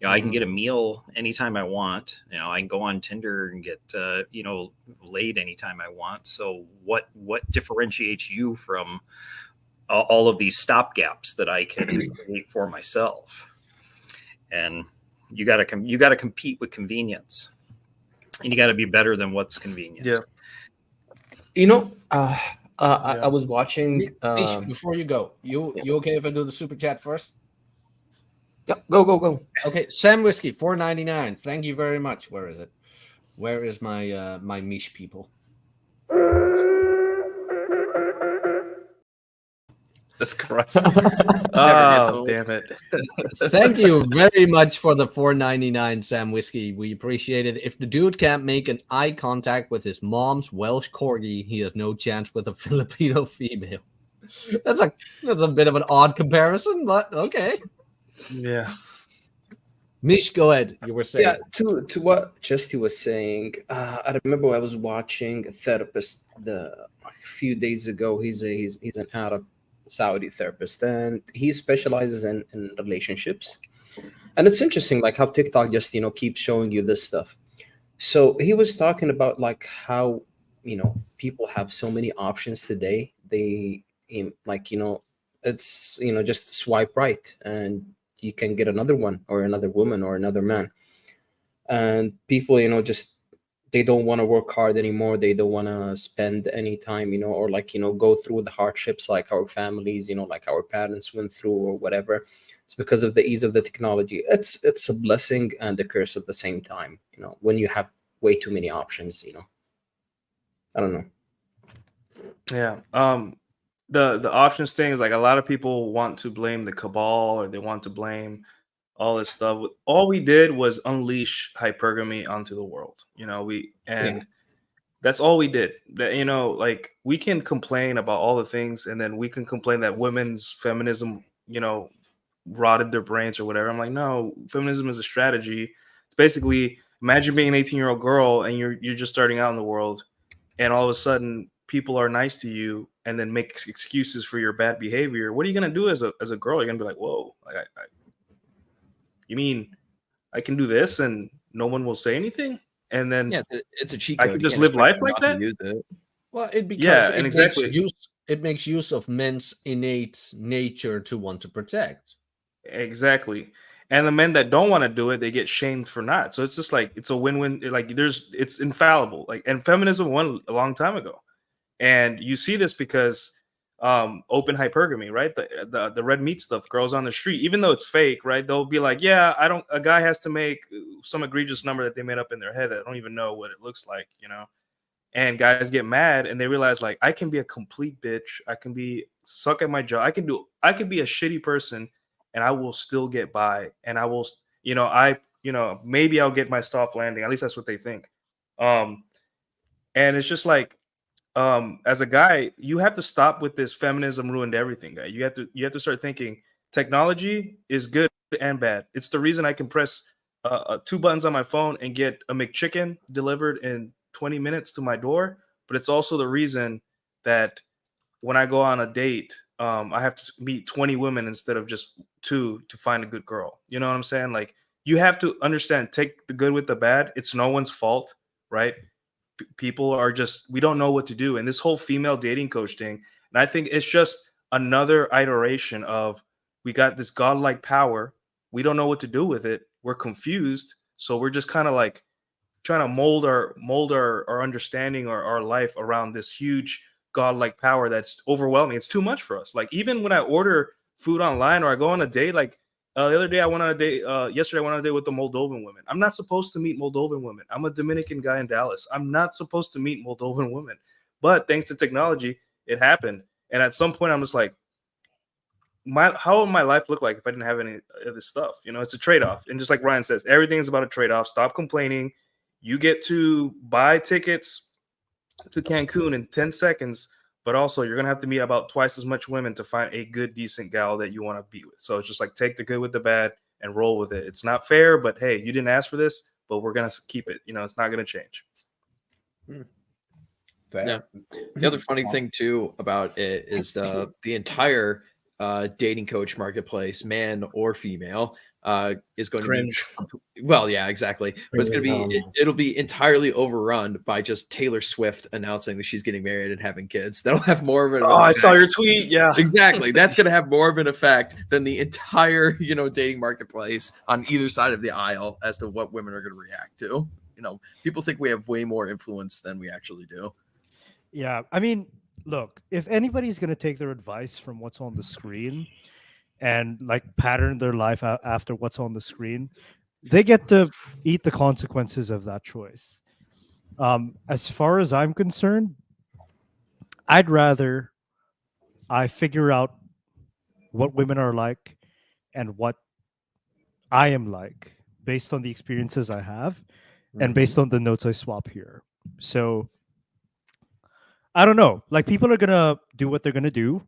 You know, I can get a meal anytime I want. You know, I can go on Tinder and get, you know, laid anytime I want. So what differentiates you from all of these stopgaps that I can create for myself? And you got to compete with convenience, and you got to be better than what's convenient. Yeah. You know, I was watching. Mish, before you go, you okay if I do the super chat first? Yeah, go. Okay, Sam Whiskey, $4.99. Thank you very much. Where is it? Where is my my Mish people? That's Christ. gets Oh, old. damn it. Thank you very much for the $4.99, Sam Whiskey. We appreciate it. If the dude can't make an eye contact with his mom's Welsh corgi, he has no chance with a Filipino female. That's a bit of an odd comparison, but okay. Yeah. Mish, go ahead. You were saying. Yeah, to what Chesty was saying, I remember I was watching a therapist a few days ago. He's an Arab Saudi therapist, and he specializes in relationships. And it's interesting, like how TikTok just keeps showing you this stuff. So he was talking about like how people have so many options today. They it's just swipe right and you can get another one or another woman or another man. And people just they don't want to work hard anymore. They don't want to spend any time or go through the hardships like our families like our parents went through or whatever. It's because of the ease of the technology. It's a blessing and a curse at the same time when you have way too many options. I don't know. Yeah. The options thing is like a lot of people want to blame the cabal or they want to blame all this stuff. All we did was unleash hypergamy onto the world. That's all we did. That like we can complain about all the things, and then we can complain that women's feminism, rotted their brains or whatever. I'm like, no, feminism is a strategy. It's basically imagine being an 18-year-old girl and you're just starting out in the world, and all of a sudden people are nice to you and then make excuses for your bad behavior. What are you gonna do as a girl? You're gonna be like, whoa, you mean I can do this and no one will say anything? And then it's a cheat I code. could You just can't live expect life them like not to that? use it. Well, because Yeah, and exactly. it makes use of men's innate nature to want to protect. Exactly. And the men that don't want to do it, they get shamed for not. So it's just like it's a win-win. Like it's infallible. Like, and feminism won a long time ago. And you see this because open hypergamy, right? The red meat stuff, girls on the street, even though it's fake, right? They'll be like, yeah, a guy has to make some egregious number that they made up in their head that I don't even know what it looks like, And guys get mad and they realize like I can be a complete bitch. I can be suck at my job. I can be a shitty person and I will still get by. And I will, maybe I'll get my soft landing. At least that's what they think. And it's just like, as a guy, you have to stop with this feminism ruined everything, guy. You have to start thinking technology is good and bad. It's the reason I can press 2 buttons on my phone and get a McChicken delivered in 20 minutes to my door. But it's also the reason that when I go on a date, I have to meet 20 women instead of just 2 to find a good girl. You know what I'm saying? Like you have to understand, take the good with the bad. It's no one's fault, right? People are just, we don't know what to do. And this whole female dating coach thing, and I think it's just another iteration of we got this godlike power. We don't know what to do with it. We're confused. So we're just kind of like trying to mold our understanding or our life around this huge godlike power that's overwhelming. It's too much for us. Like even when I order food online or I go on a date, like the other day I went on a date. Yesterday I went on a date with the Moldovan women. I'm not supposed to meet Moldovan women. I'm a Dominican guy in Dallas. I'm not supposed to meet Moldovan women. But thanks to technology, it happened. And at some point, I'm just like, how would my life look like if I didn't have any of this stuff? It's a trade-off. And just like Ryan says, everything is about a trade-off. Stop complaining. You get to buy tickets to Cancun in 10 seconds. But also, you're going to have to meet about twice as much women to find a good, decent gal that you want to be with. So it's just like take the good with the bad and roll with it. It's not fair, but hey, you didn't ask for this, but we're going to keep it. It's not going to change. Yeah. The other funny thing, too, about it is the entire dating coach marketplace, man or female, is going Cringe. to be, well, yeah, exactly. But it's going to be, Cringe. it'll be entirely overrun by just Taylor Swift announcing that she's getting married and having kids. That'll have more of an Oh, I effect. saw your tweet. Yeah. Exactly. That's going to have more of an effect than the entire, dating marketplace on either side of the aisle as to what women are going to react to. People think we have way more influence than we actually do. Yeah, I mean, look, if anybody's going to take their advice from what's on the screen and like pattern their life after what's on the screen, they get to eat the consequences of that choice. As far as I'm concerned, I'd rather I figure out what women are like and what I am like based on the experiences I have and based on the notes I swap here. So I don't know. Like, people are gonna do what they're gonna do,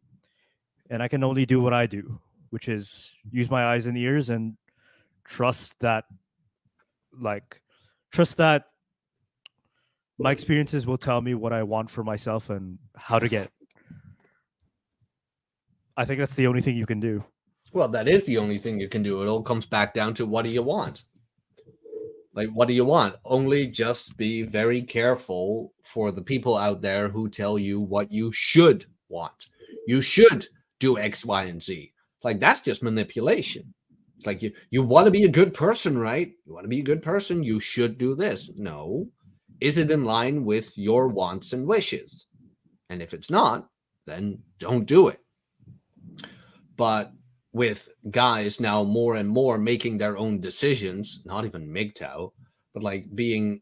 and I can only do what I do, which is use my eyes and ears and trust that, trust that my experiences will tell me what I want for myself and how to get it. I think that's the only thing you can do. Well, that is the only thing you can do. It all comes back down to, what do you want? Like, what do you want? Only just be very careful for the people out there who tell you what you should want. You should do X, Y, and Z. Like, that's just manipulation. It's like, you want to be a good person, right? You want to be a good person, you should do this. No. Is it in line with your wants and wishes? And if it's not, then don't do it. But with guys now more and more making their own decisions, not even MGTOW, but like being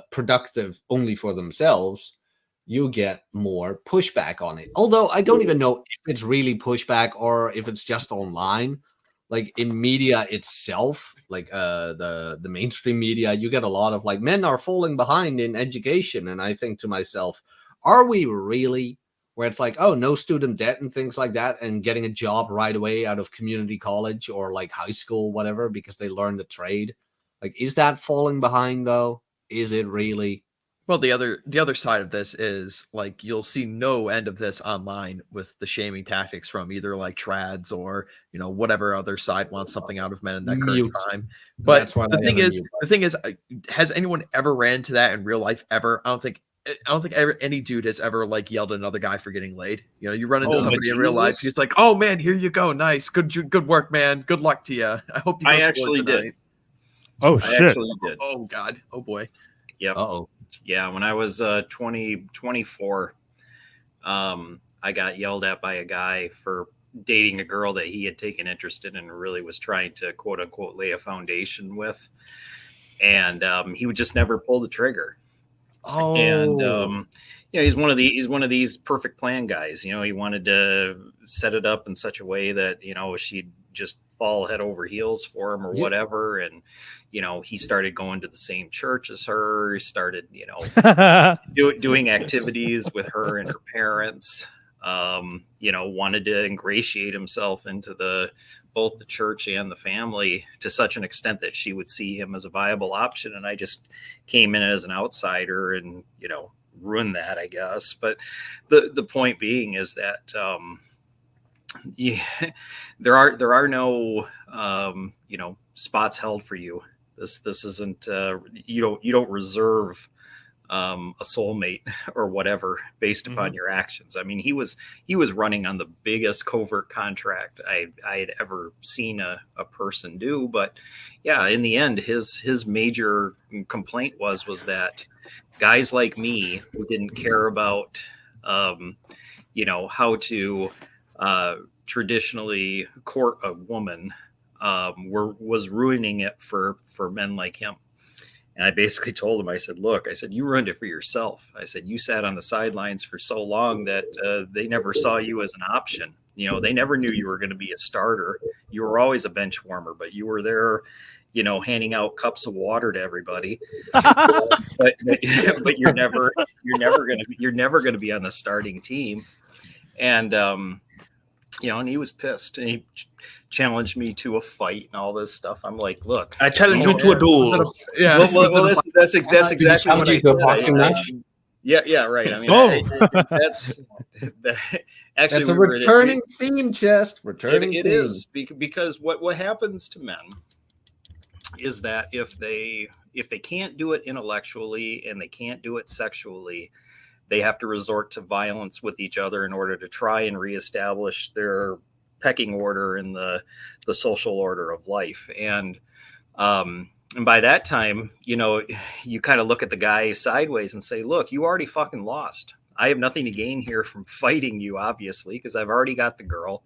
productive only for themselves, you get more pushback on it. Although I don't even know if it's really pushback or if it's just online. Like, in media itself, like the mainstream media, you get a lot of like, men are falling behind in education. And I think to myself, are we really? Where it's like, oh, no student debt and things like that, and getting a job right away out of community college or like high school, whatever, because they learned a trade. Like, is that falling behind though? Is it really? Well, the other side of this is, like, you'll see no end of this online with the shaming tactics from either like trads or whatever other side wants something out of men in that current Mute. time. But That's why the I thing have a is, mute. has anyone ever ran into that in real life ever? I don't think any dude has ever like yelled at another guy for getting laid. You run into somebody in real life, he's like, "Oh man, here you go, nice, good work, man. Good luck to you. I hope you." I actually did. Oh, I shit. actually did. Oh god. Oh boy. Yep. Uh-oh. Yeah, when I was 24, I got yelled at by a guy for dating a girl that he had taken interest in and really was trying to, quote unquote, lay a foundation with. And he would just never pull the trigger. Oh. And he's one of these perfect plan guys. He wanted to set it up in such a way that she'd just fall head over heels for him or whatever. And he started going to the same church as her. He started doing activities with her and her parents. Wanted to ingratiate himself into both the church and the family to such an extent that she would see him as a viable option. And I just came in as an outsider and, ruined that, I guess. But the point being is that, there are no, spots held for you. This isn't, you don't reserve a soulmate or whatever based upon your actions. I mean, he was running on the biggest covert contract I had ever seen a person do. But yeah, in the end, his major complaint was that guys like me who didn't care about how to traditionally court a woman was ruining it for men like him. And I basically told him, I said, look, you ruined it for yourself. I said, you sat on the sidelines for so long that they never saw you as an option. They never knew you were going to be a starter. You were always a bench warmer, but you were there, handing out cups of water to everybody. but you're never going to be on the starting team. And, and he was pissed, and he challenged me to a fight and all this stuff. I'm like, look, I challenge you to a duel. Yeah. Well, that's exactly what I to a said. boxing match. Yeah, right. I mean, that's actually That's a returning theme, Chest. It is because what happens to men is that if they can't do it intellectually and they can't do it sexually, they have to resort to violence with each other in order to try and reestablish their pecking order in the social order of life. And by that time, you know, you kind of look at the guy sideways and say, look, you already fucking lost. I have nothing to gain here from fighting you, obviously, because I've already got the girl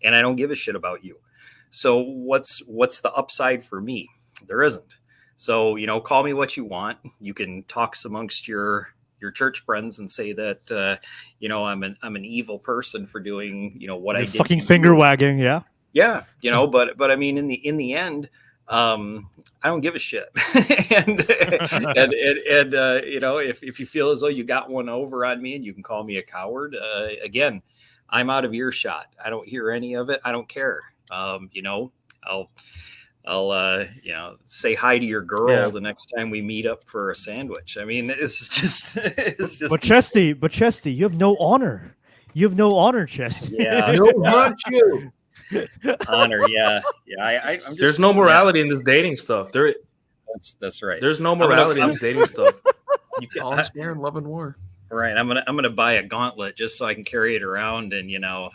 and I don't give a shit about you. So what's the upside for me? There isn't. So, you know, call me what you want. You can talk amongst your church friends and say that, you know, I'm an evil person for doing, you know, what I did. Fucking finger wagging. Yeah. Yeah. You know, but I mean, in the end, I don't give a shit. and you know, if you feel as though you got one over on me and you can call me a coward, again, I'm out of earshot. I don't hear any of it. I don't care. You know, I'll you know, say hi to your girl the next time we meet up for a sandwich. I mean, it's just But Chesty, you have no honor. You have no honor, Chesty. Yeah. No virtue. Honor, yeah. I'm just, There's no morality in this dating stuff. That's right. There's no morality in this dating stuff. All is fair in love and war. Right. I'm gonna buy a gauntlet just so I can carry it around and, you know,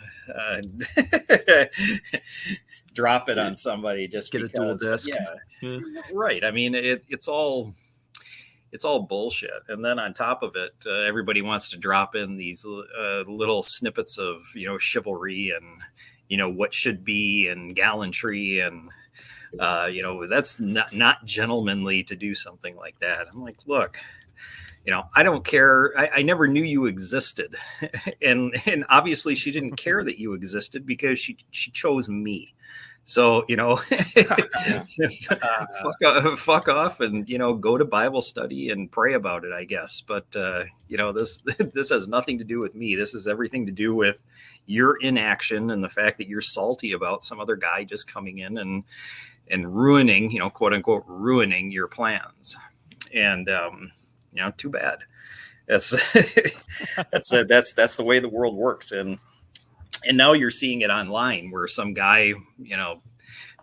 drop it on somebody just Get because. a dual disc. Yeah. Right. I mean, it's all bullshit. And then on top of it, everybody wants to drop in these little snippets of, you know, chivalry and, you know, what should be and gallantry and, you know, that's not gentlemanly to do something like that. I'm like, look, you know, I don't care. I never knew you existed. and obviously she didn't care that you existed because she chose me. So, you know, fuck off and, you know, go to Bible study and pray about it, I guess. But, you know, this has nothing to do with me. This has everything to do with your inaction and the fact that you're salty about some other guy just coming in and ruining, you know, quote unquote, ruining your plans. And, you know, too bad. That's the way the world works. And now you're seeing it online where some guy, you know,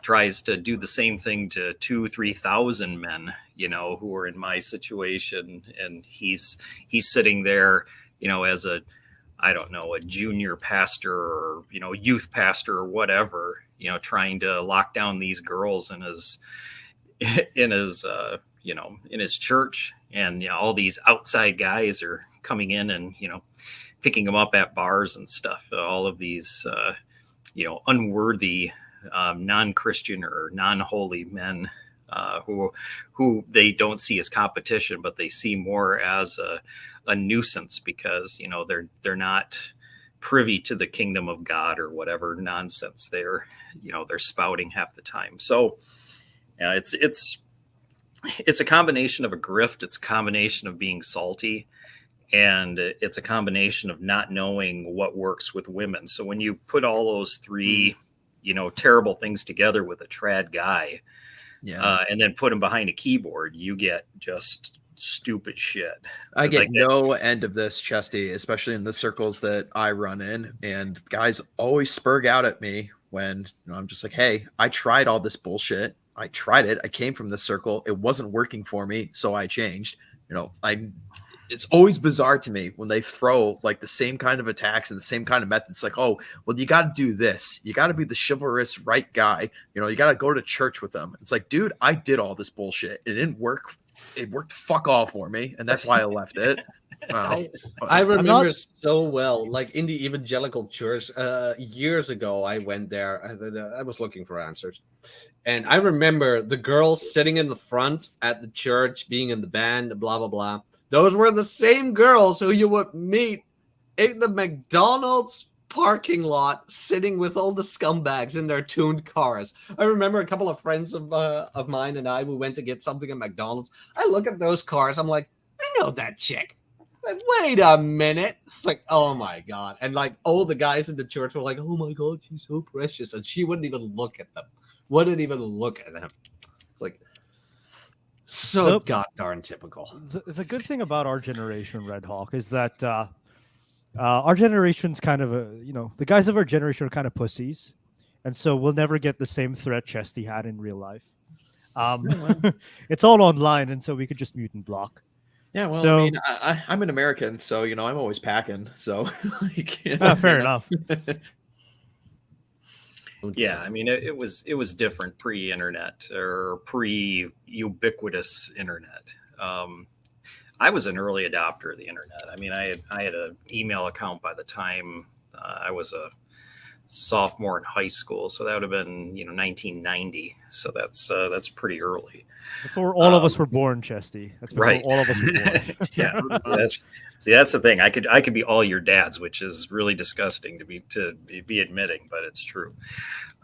tries to do the same thing to 2,000-3,000 men, you know, who are in my situation. And he's sitting there, you know, as a junior pastor or, you know, youth pastor or whatever, you know, trying to lock down these girls in his you know, in his church. And, you know, all these outside guys are coming in and, you know, picking them up at bars and stuff. All of these, you know, unworthy, non-Christian or non-holy men who they don't see as competition, but they see more as a nuisance because, you know, they're not privy to the kingdom of God or whatever nonsense they're spouting half the time. So yeah, it's a combination of a grift. It's a combination of being salty. And it's a combination of not knowing what works with women. So when you put all those three, you know, terrible things together with a trad guy, and then put him behind a keyboard, you get just stupid shit. I get no end of this, Chesty, especially in the circles that I run in. And guys always spurg out at me when, you know, I'm just like, hey, I tried all this bullshit. I tried it. I came from this circle. It wasn't working for me. So I changed. You know, it's always bizarre to me when they throw like the same kind of attacks and the same kind of methods. Like, oh, well, you got to do this. You got to be the chivalrous right guy. You know, you got to go to church with them. It's like, dude, I did all this bullshit. It didn't work. It worked fuck all for me. And that's why I left it. Wow. I remember so well, like in the evangelical church years ago, I went there. I was looking for answers. And I remember the girls sitting in the front at the church, being in the band, blah, blah, blah. Those were the same girls who you would meet in the McDonald's parking lot, sitting with all the scumbags in their tuned cars. I remember a couple of friends of mine and I, we went to get something at McDonald's. I look at those cars. I'm like, I know that chick. Like, wait a minute. It's like, oh my God. And like all the guys in the church were like, oh my God, she's so precious. And she wouldn't even look at them. Wouldn't even look at them. It's like, so god darn typical. The good thing about our generation, Red Hawk, is that our generation's kind of the guys of our generation are kind of pussies. And so we'll never get the same threat Chesty had in real life. It's all online, and so we could just mute and block. Yeah, well, So- I mean, I'm an American, so I'm always packing. So, like, Fair enough. Yeah, I mean, it was different pre-internet or pre-ubiquitous internet. I was an early adopter of the internet. I mean, I had an email account by the time I was a sophomore in high school, so that would have been 1990. So that's pretty early. Before all of us were born, Chesty. That's before Right. all of us were born. Yeah, that's the thing. I could be all your dads, which is really disgusting to be admitting, but it's true.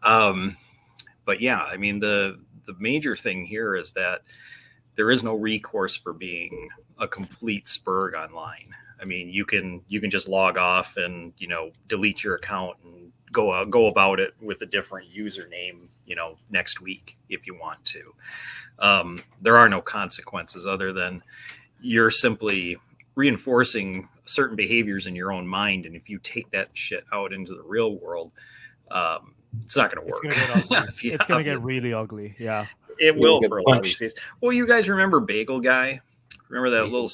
But yeah, I mean the major thing here is that there is no recourse for being a complete spurg online. I mean, you can just log off and delete your account and go about it with a different username next week if you want to. There are no consequences other than you're simply reinforcing certain behaviors in your own mind, and if you take that shit out into the real world, it's not going to work. It's going to get really ugly. Yeah. It will get for a lot of punched. these days. Well, you guys remember Bagel Guy? Remember that little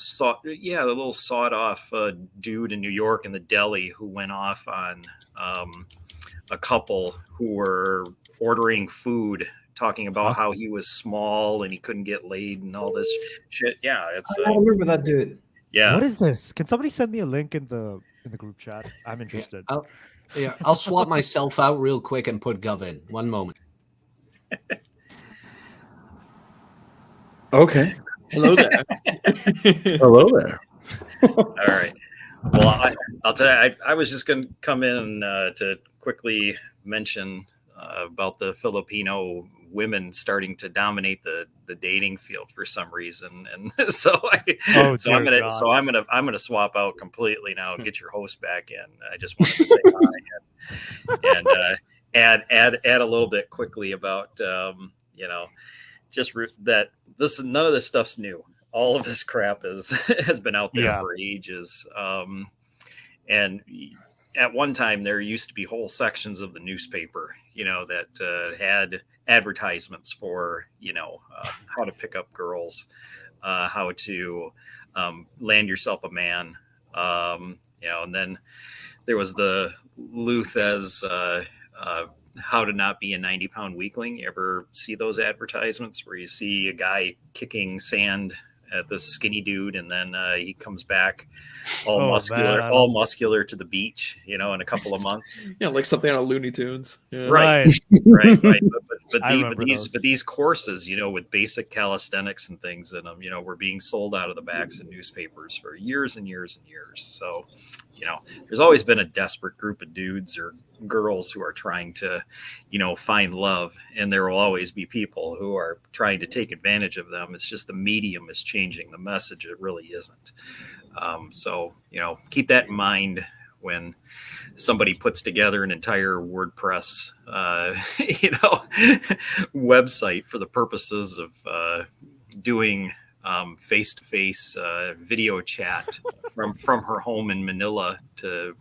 sawed off dude in New York in the deli who went off on a couple who were ordering food, talking about how he was small and he couldn't get laid and all this shit. Yeah, it's I remember that dude. yeah. What is this? Can somebody send me a link in the group chat? I'm interested. I'll swap myself out real quick and put Gov in. One moment. Okay. Hello there. Hello there. All right. Well, I'll tell you, I was just going to come in to quickly mention about the Filipino women starting to dominate the dating field for some reason, and I'm gonna swap out completely now. Get your host back in. I just wanted to say hi and add a little bit quickly about that none of this stuff's new. All of this crap has been out there for ages. And at one time, there used to be whole sections of the newspaper, that had advertisements for, how to pick up girls, how to land yourself a man, and then there was the Luth as how to not be a 90-pound weakling. You ever see those advertisements where you see a guy kicking sand at this skinny dude, and then he comes back all muscular to the beach, in a couple of months. Like something on Looney Tunes. Yeah. Right. But these courses, with basic calisthenics and things in them, were being sold out of the backs of newspapers for years and years and years. So, there's always been a desperate group of dudes or girls who are trying to, find love, and there will always be people who are trying to take advantage of them. It's just the medium is changing. The message, it really isn't. So, keep that in mind when somebody puts together an entire WordPress, website for the purposes of doing face-to-face video chat from her home in Manila to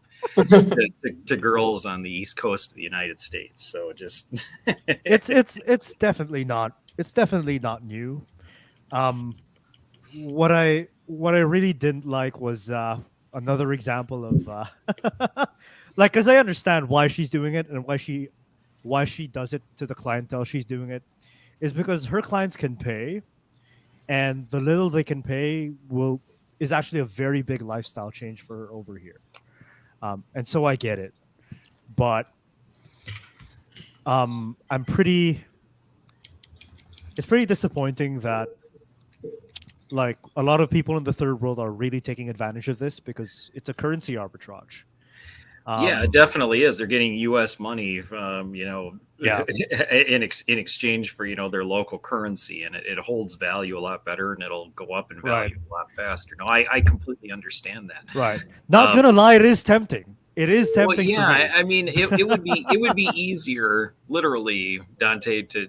girls on the East Coast of the United States. So just it's definitely not new. What I really didn't like was another example of because I understand why she's doing it and why she does it to the clientele she's doing it is because her clients can pay, and the little they can pay is actually a very big lifestyle change for her over here. And so I get it, but it's pretty disappointing that like a lot of people in the third world are really taking advantage of this because it's a currency arbitrage. Yeah, it definitely is. They're getting U.S. money from, in exchange for, their local currency, and it holds value a lot better, and it'll go up in value a lot faster. No, I completely understand that. Right. Not gonna lie, it is tempting. It is tempting. Well, for me. I mean, it would be easier, literally, Dante, to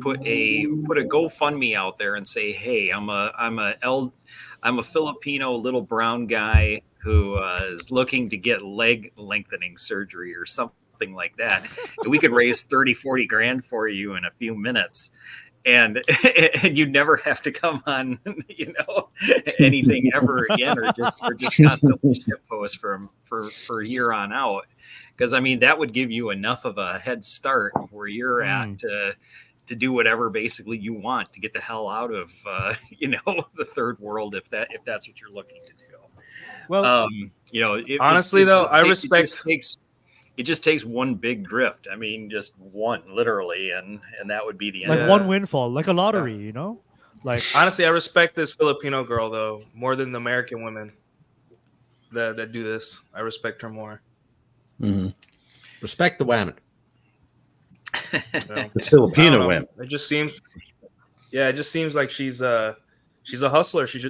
put a GoFundMe out there and say, hey, I'm a Filipino little brown guy who is looking to get leg lengthening surgery or something like that. And we could raise 30, 40 grand for you in a few minutes. and you'd never have to come on, anything ever again, or just constantly ship post for a year on out. Because I mean, that would give you enough of a head start where you're at to do whatever basically you want to get the hell out of the third world, if that's what you're looking to do. Well, honestly, it just takes one big drift. I mean, just one, literally, and that would be the end. like one windfall, like a lottery, Like honestly, I respect this Filipino girl though more than the American women that do this. I respect her more. Mm-hmm. Respect the women. The Filipino women. It just seems like she's a hustler. She's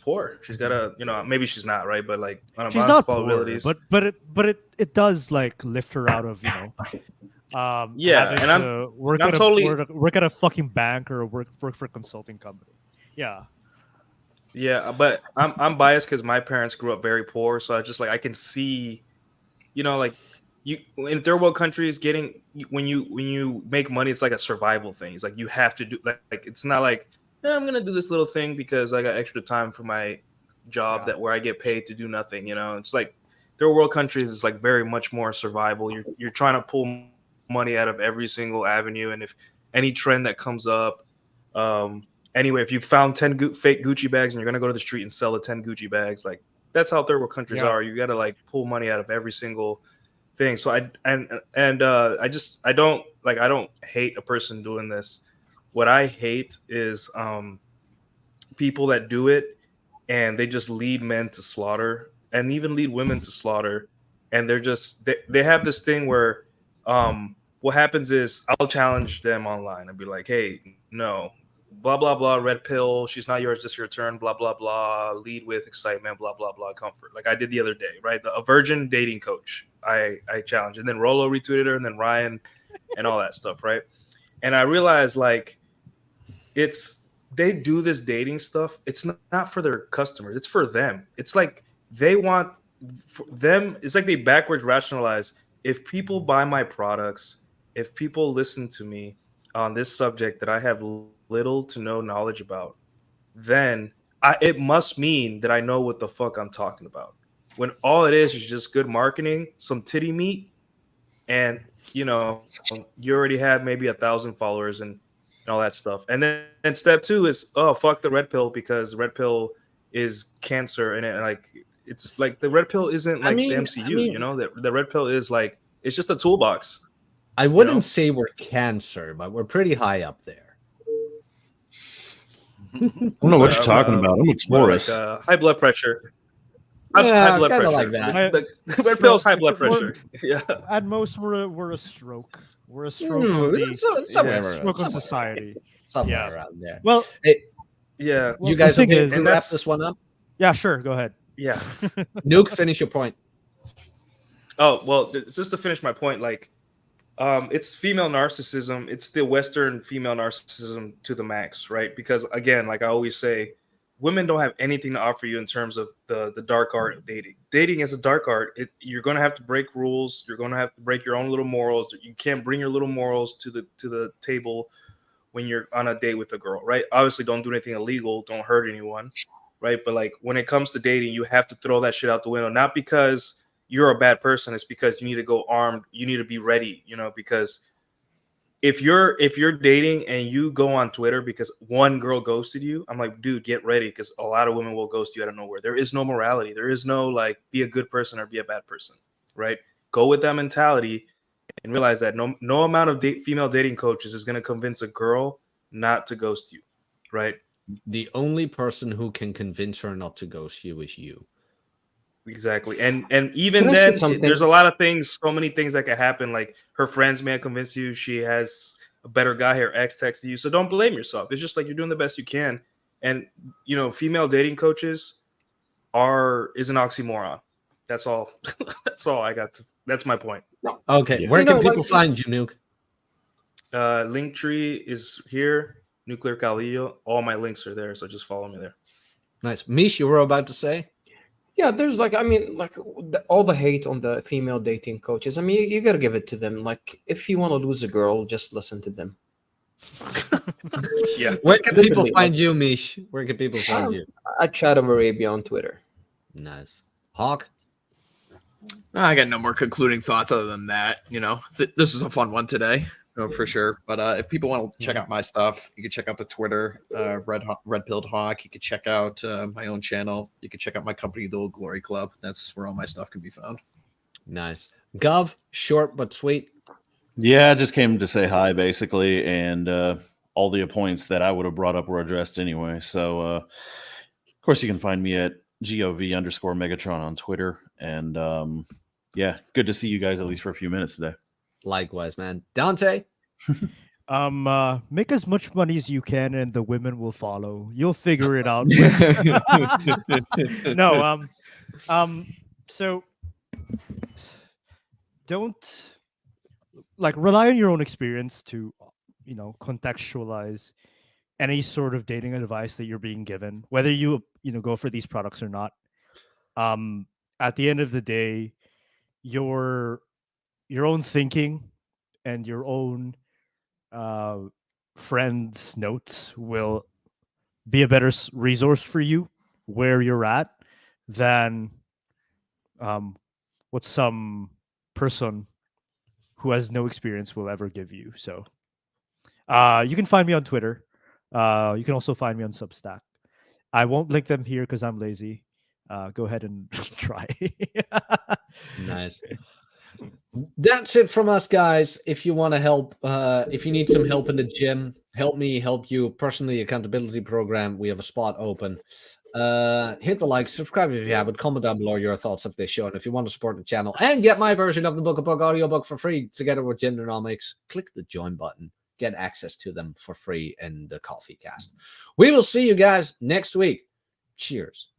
poor. She's got maybe she's not, right, but like on a she's not poor, abilities. but it does like lift her out of and I'm work at a fucking bank or work for a consulting company. Yeah, but I'm biased because my parents grew up very poor, so I can see, like you in third world countries when you make money, it's like a survival thing. It's like you have to do like it's not like I'm gonna do this little thing because I got extra time for my job where I get paid to do nothing. It's like third world countries is like very much more survival. You're trying to pull money out of every single avenue, and if any trend that comes up, anyway, if you found 10 fake Gucci bags and you're gonna go to the street and sell the 10 Gucci bags, like that's how third world countries are. You got to like pull money out of every single thing. So I don't hate a person doing this. What I hate is people that do it and they just lead men to slaughter and even lead women to slaughter. And they're just they have this thing where what happens is I'll challenge them online and be like, hey, no, blah blah blah, red pill, she's not yours, just your turn, blah blah blah, lead with excitement, blah blah blah, comfort, like I did the other day, right? A virgin dating coach, I challenged, and then Rolo retweeted her, and then Ryan and all that stuff, right? And I realized like they do this dating stuff, it's not for their customers, it's for them. It's like they want for them, it's like they backwards rationalize, if people buy my products, if people listen to me on this subject that I have little to no knowledge about, then it must mean that I know what the fuck I'm talking about. When all it is just good marketing, some titty meat, and you already have maybe 1,000 followers and all that stuff. And then step 2 is fuck the red pill, because red pill is cancer, and it's like the red pill isn't like the MCU. The red pill is like, it's just a toolbox. I wouldn't say we're cancer, but we're pretty high up there. I don't know what you're talking about. I'm a Taurus. Like, high blood pressure. Yeah, high blood pressure. like that. The red pill's high blood pressure. Yeah. At most, we're a stroke. We're a stroke. Stroke on society. Somewhere around there. Well, yeah. You guys okay okay to to wrap this one up? Yeah, sure. Go ahead. Yeah. Nuke, finish your point. Oh, well, just to finish my point, like, it's female narcissism. It's the Western female narcissism to the max, right? Because again, like I always say, women don't have anything to offer you in terms of the dark art of dating. Dating is a dark art. You're going to have to break rules. You're going to have to break your own little morals. You can't bring your little morals to the table when you're on a date with a girl, right? Obviously, don't do anything illegal. Don't hurt anyone, right? But like when it comes to dating, you have to throw that shit out the window. Not because you're a bad person, it's because you need to go armed. You need to be ready, because if you're dating and you go on Twitter because one girl ghosted you, I'm like, dude, get ready, because a lot of women will ghost you out of nowhere. There is no morality. There is no like be a good person or be a bad person, right? Go with that mentality and realize that no amount of female dating coaches is going to convince a girl not to ghost you, right? The only person who can convince her not to ghost you is you. Exactly. And even then, there's a lot of things, so many things that could happen. Like her friends may convince you she has a better guy, her ex texted you. So don't blame yourself. It's just like you're doing the best you can. And, female dating coaches is an oxymoron. That's all. That's all I got. That's my point. Okay. Where can people find you, Nuke? Linktree is here. Nuclear Calillo. All my links are there. So just follow me there. Nice. Mish, you were about to say? Yeah, there's all the hate on the female dating coaches. I mean, you got to give it to them. Like, if you want to lose a girl, just listen to them. Yeah. Where can people Literally, find you, Mish? Where can people find you? At Chat of Arabia on Twitter. Nice. Hawk? I got no more concluding thoughts other than that. This is a fun one today, for sure. But if people want to check out my stuff, you can check out the Twitter, Red Pilled Hawk. You can check out my own channel. You can check out my company, The Old Glory Club. That's where all my stuff can be found. Nice. Gov, short but sweet. Yeah, I just came to say hi, basically, and all the points that I would have brought up were addressed anyway. So, of course, you can find me at GOV_Megatron on Twitter. And yeah, good to see you guys at least for a few minutes today. Likewise, man. Dante? Make as much money as you can, and the women will follow. You'll figure it out. No, so don't rely on your own experience to, contextualize any sort of dating advice that you're being given, whether you go for these products or not. At the end of the day, your own thinking and your own friends' notes will be a better resource for you where you're at than what some person who has no experience will ever give you. So you can find me on Twitter. You can also find me on Substack. I won't link them here because I'm lazy. Go ahead and try. Nice. That's it from us, guys. If you want to help, if you need some help in the gym, help me help you. Personally accountability program. We have a spot open. Hit the like, subscribe if you haven't, comment down below your thoughts of this show. And if you want to support the channel and get my version of the Book of Book audiobook for free together with Gendernomics, click the join button. Get access to them for free in the Coffee Cast. We will see you guys next week. Cheers.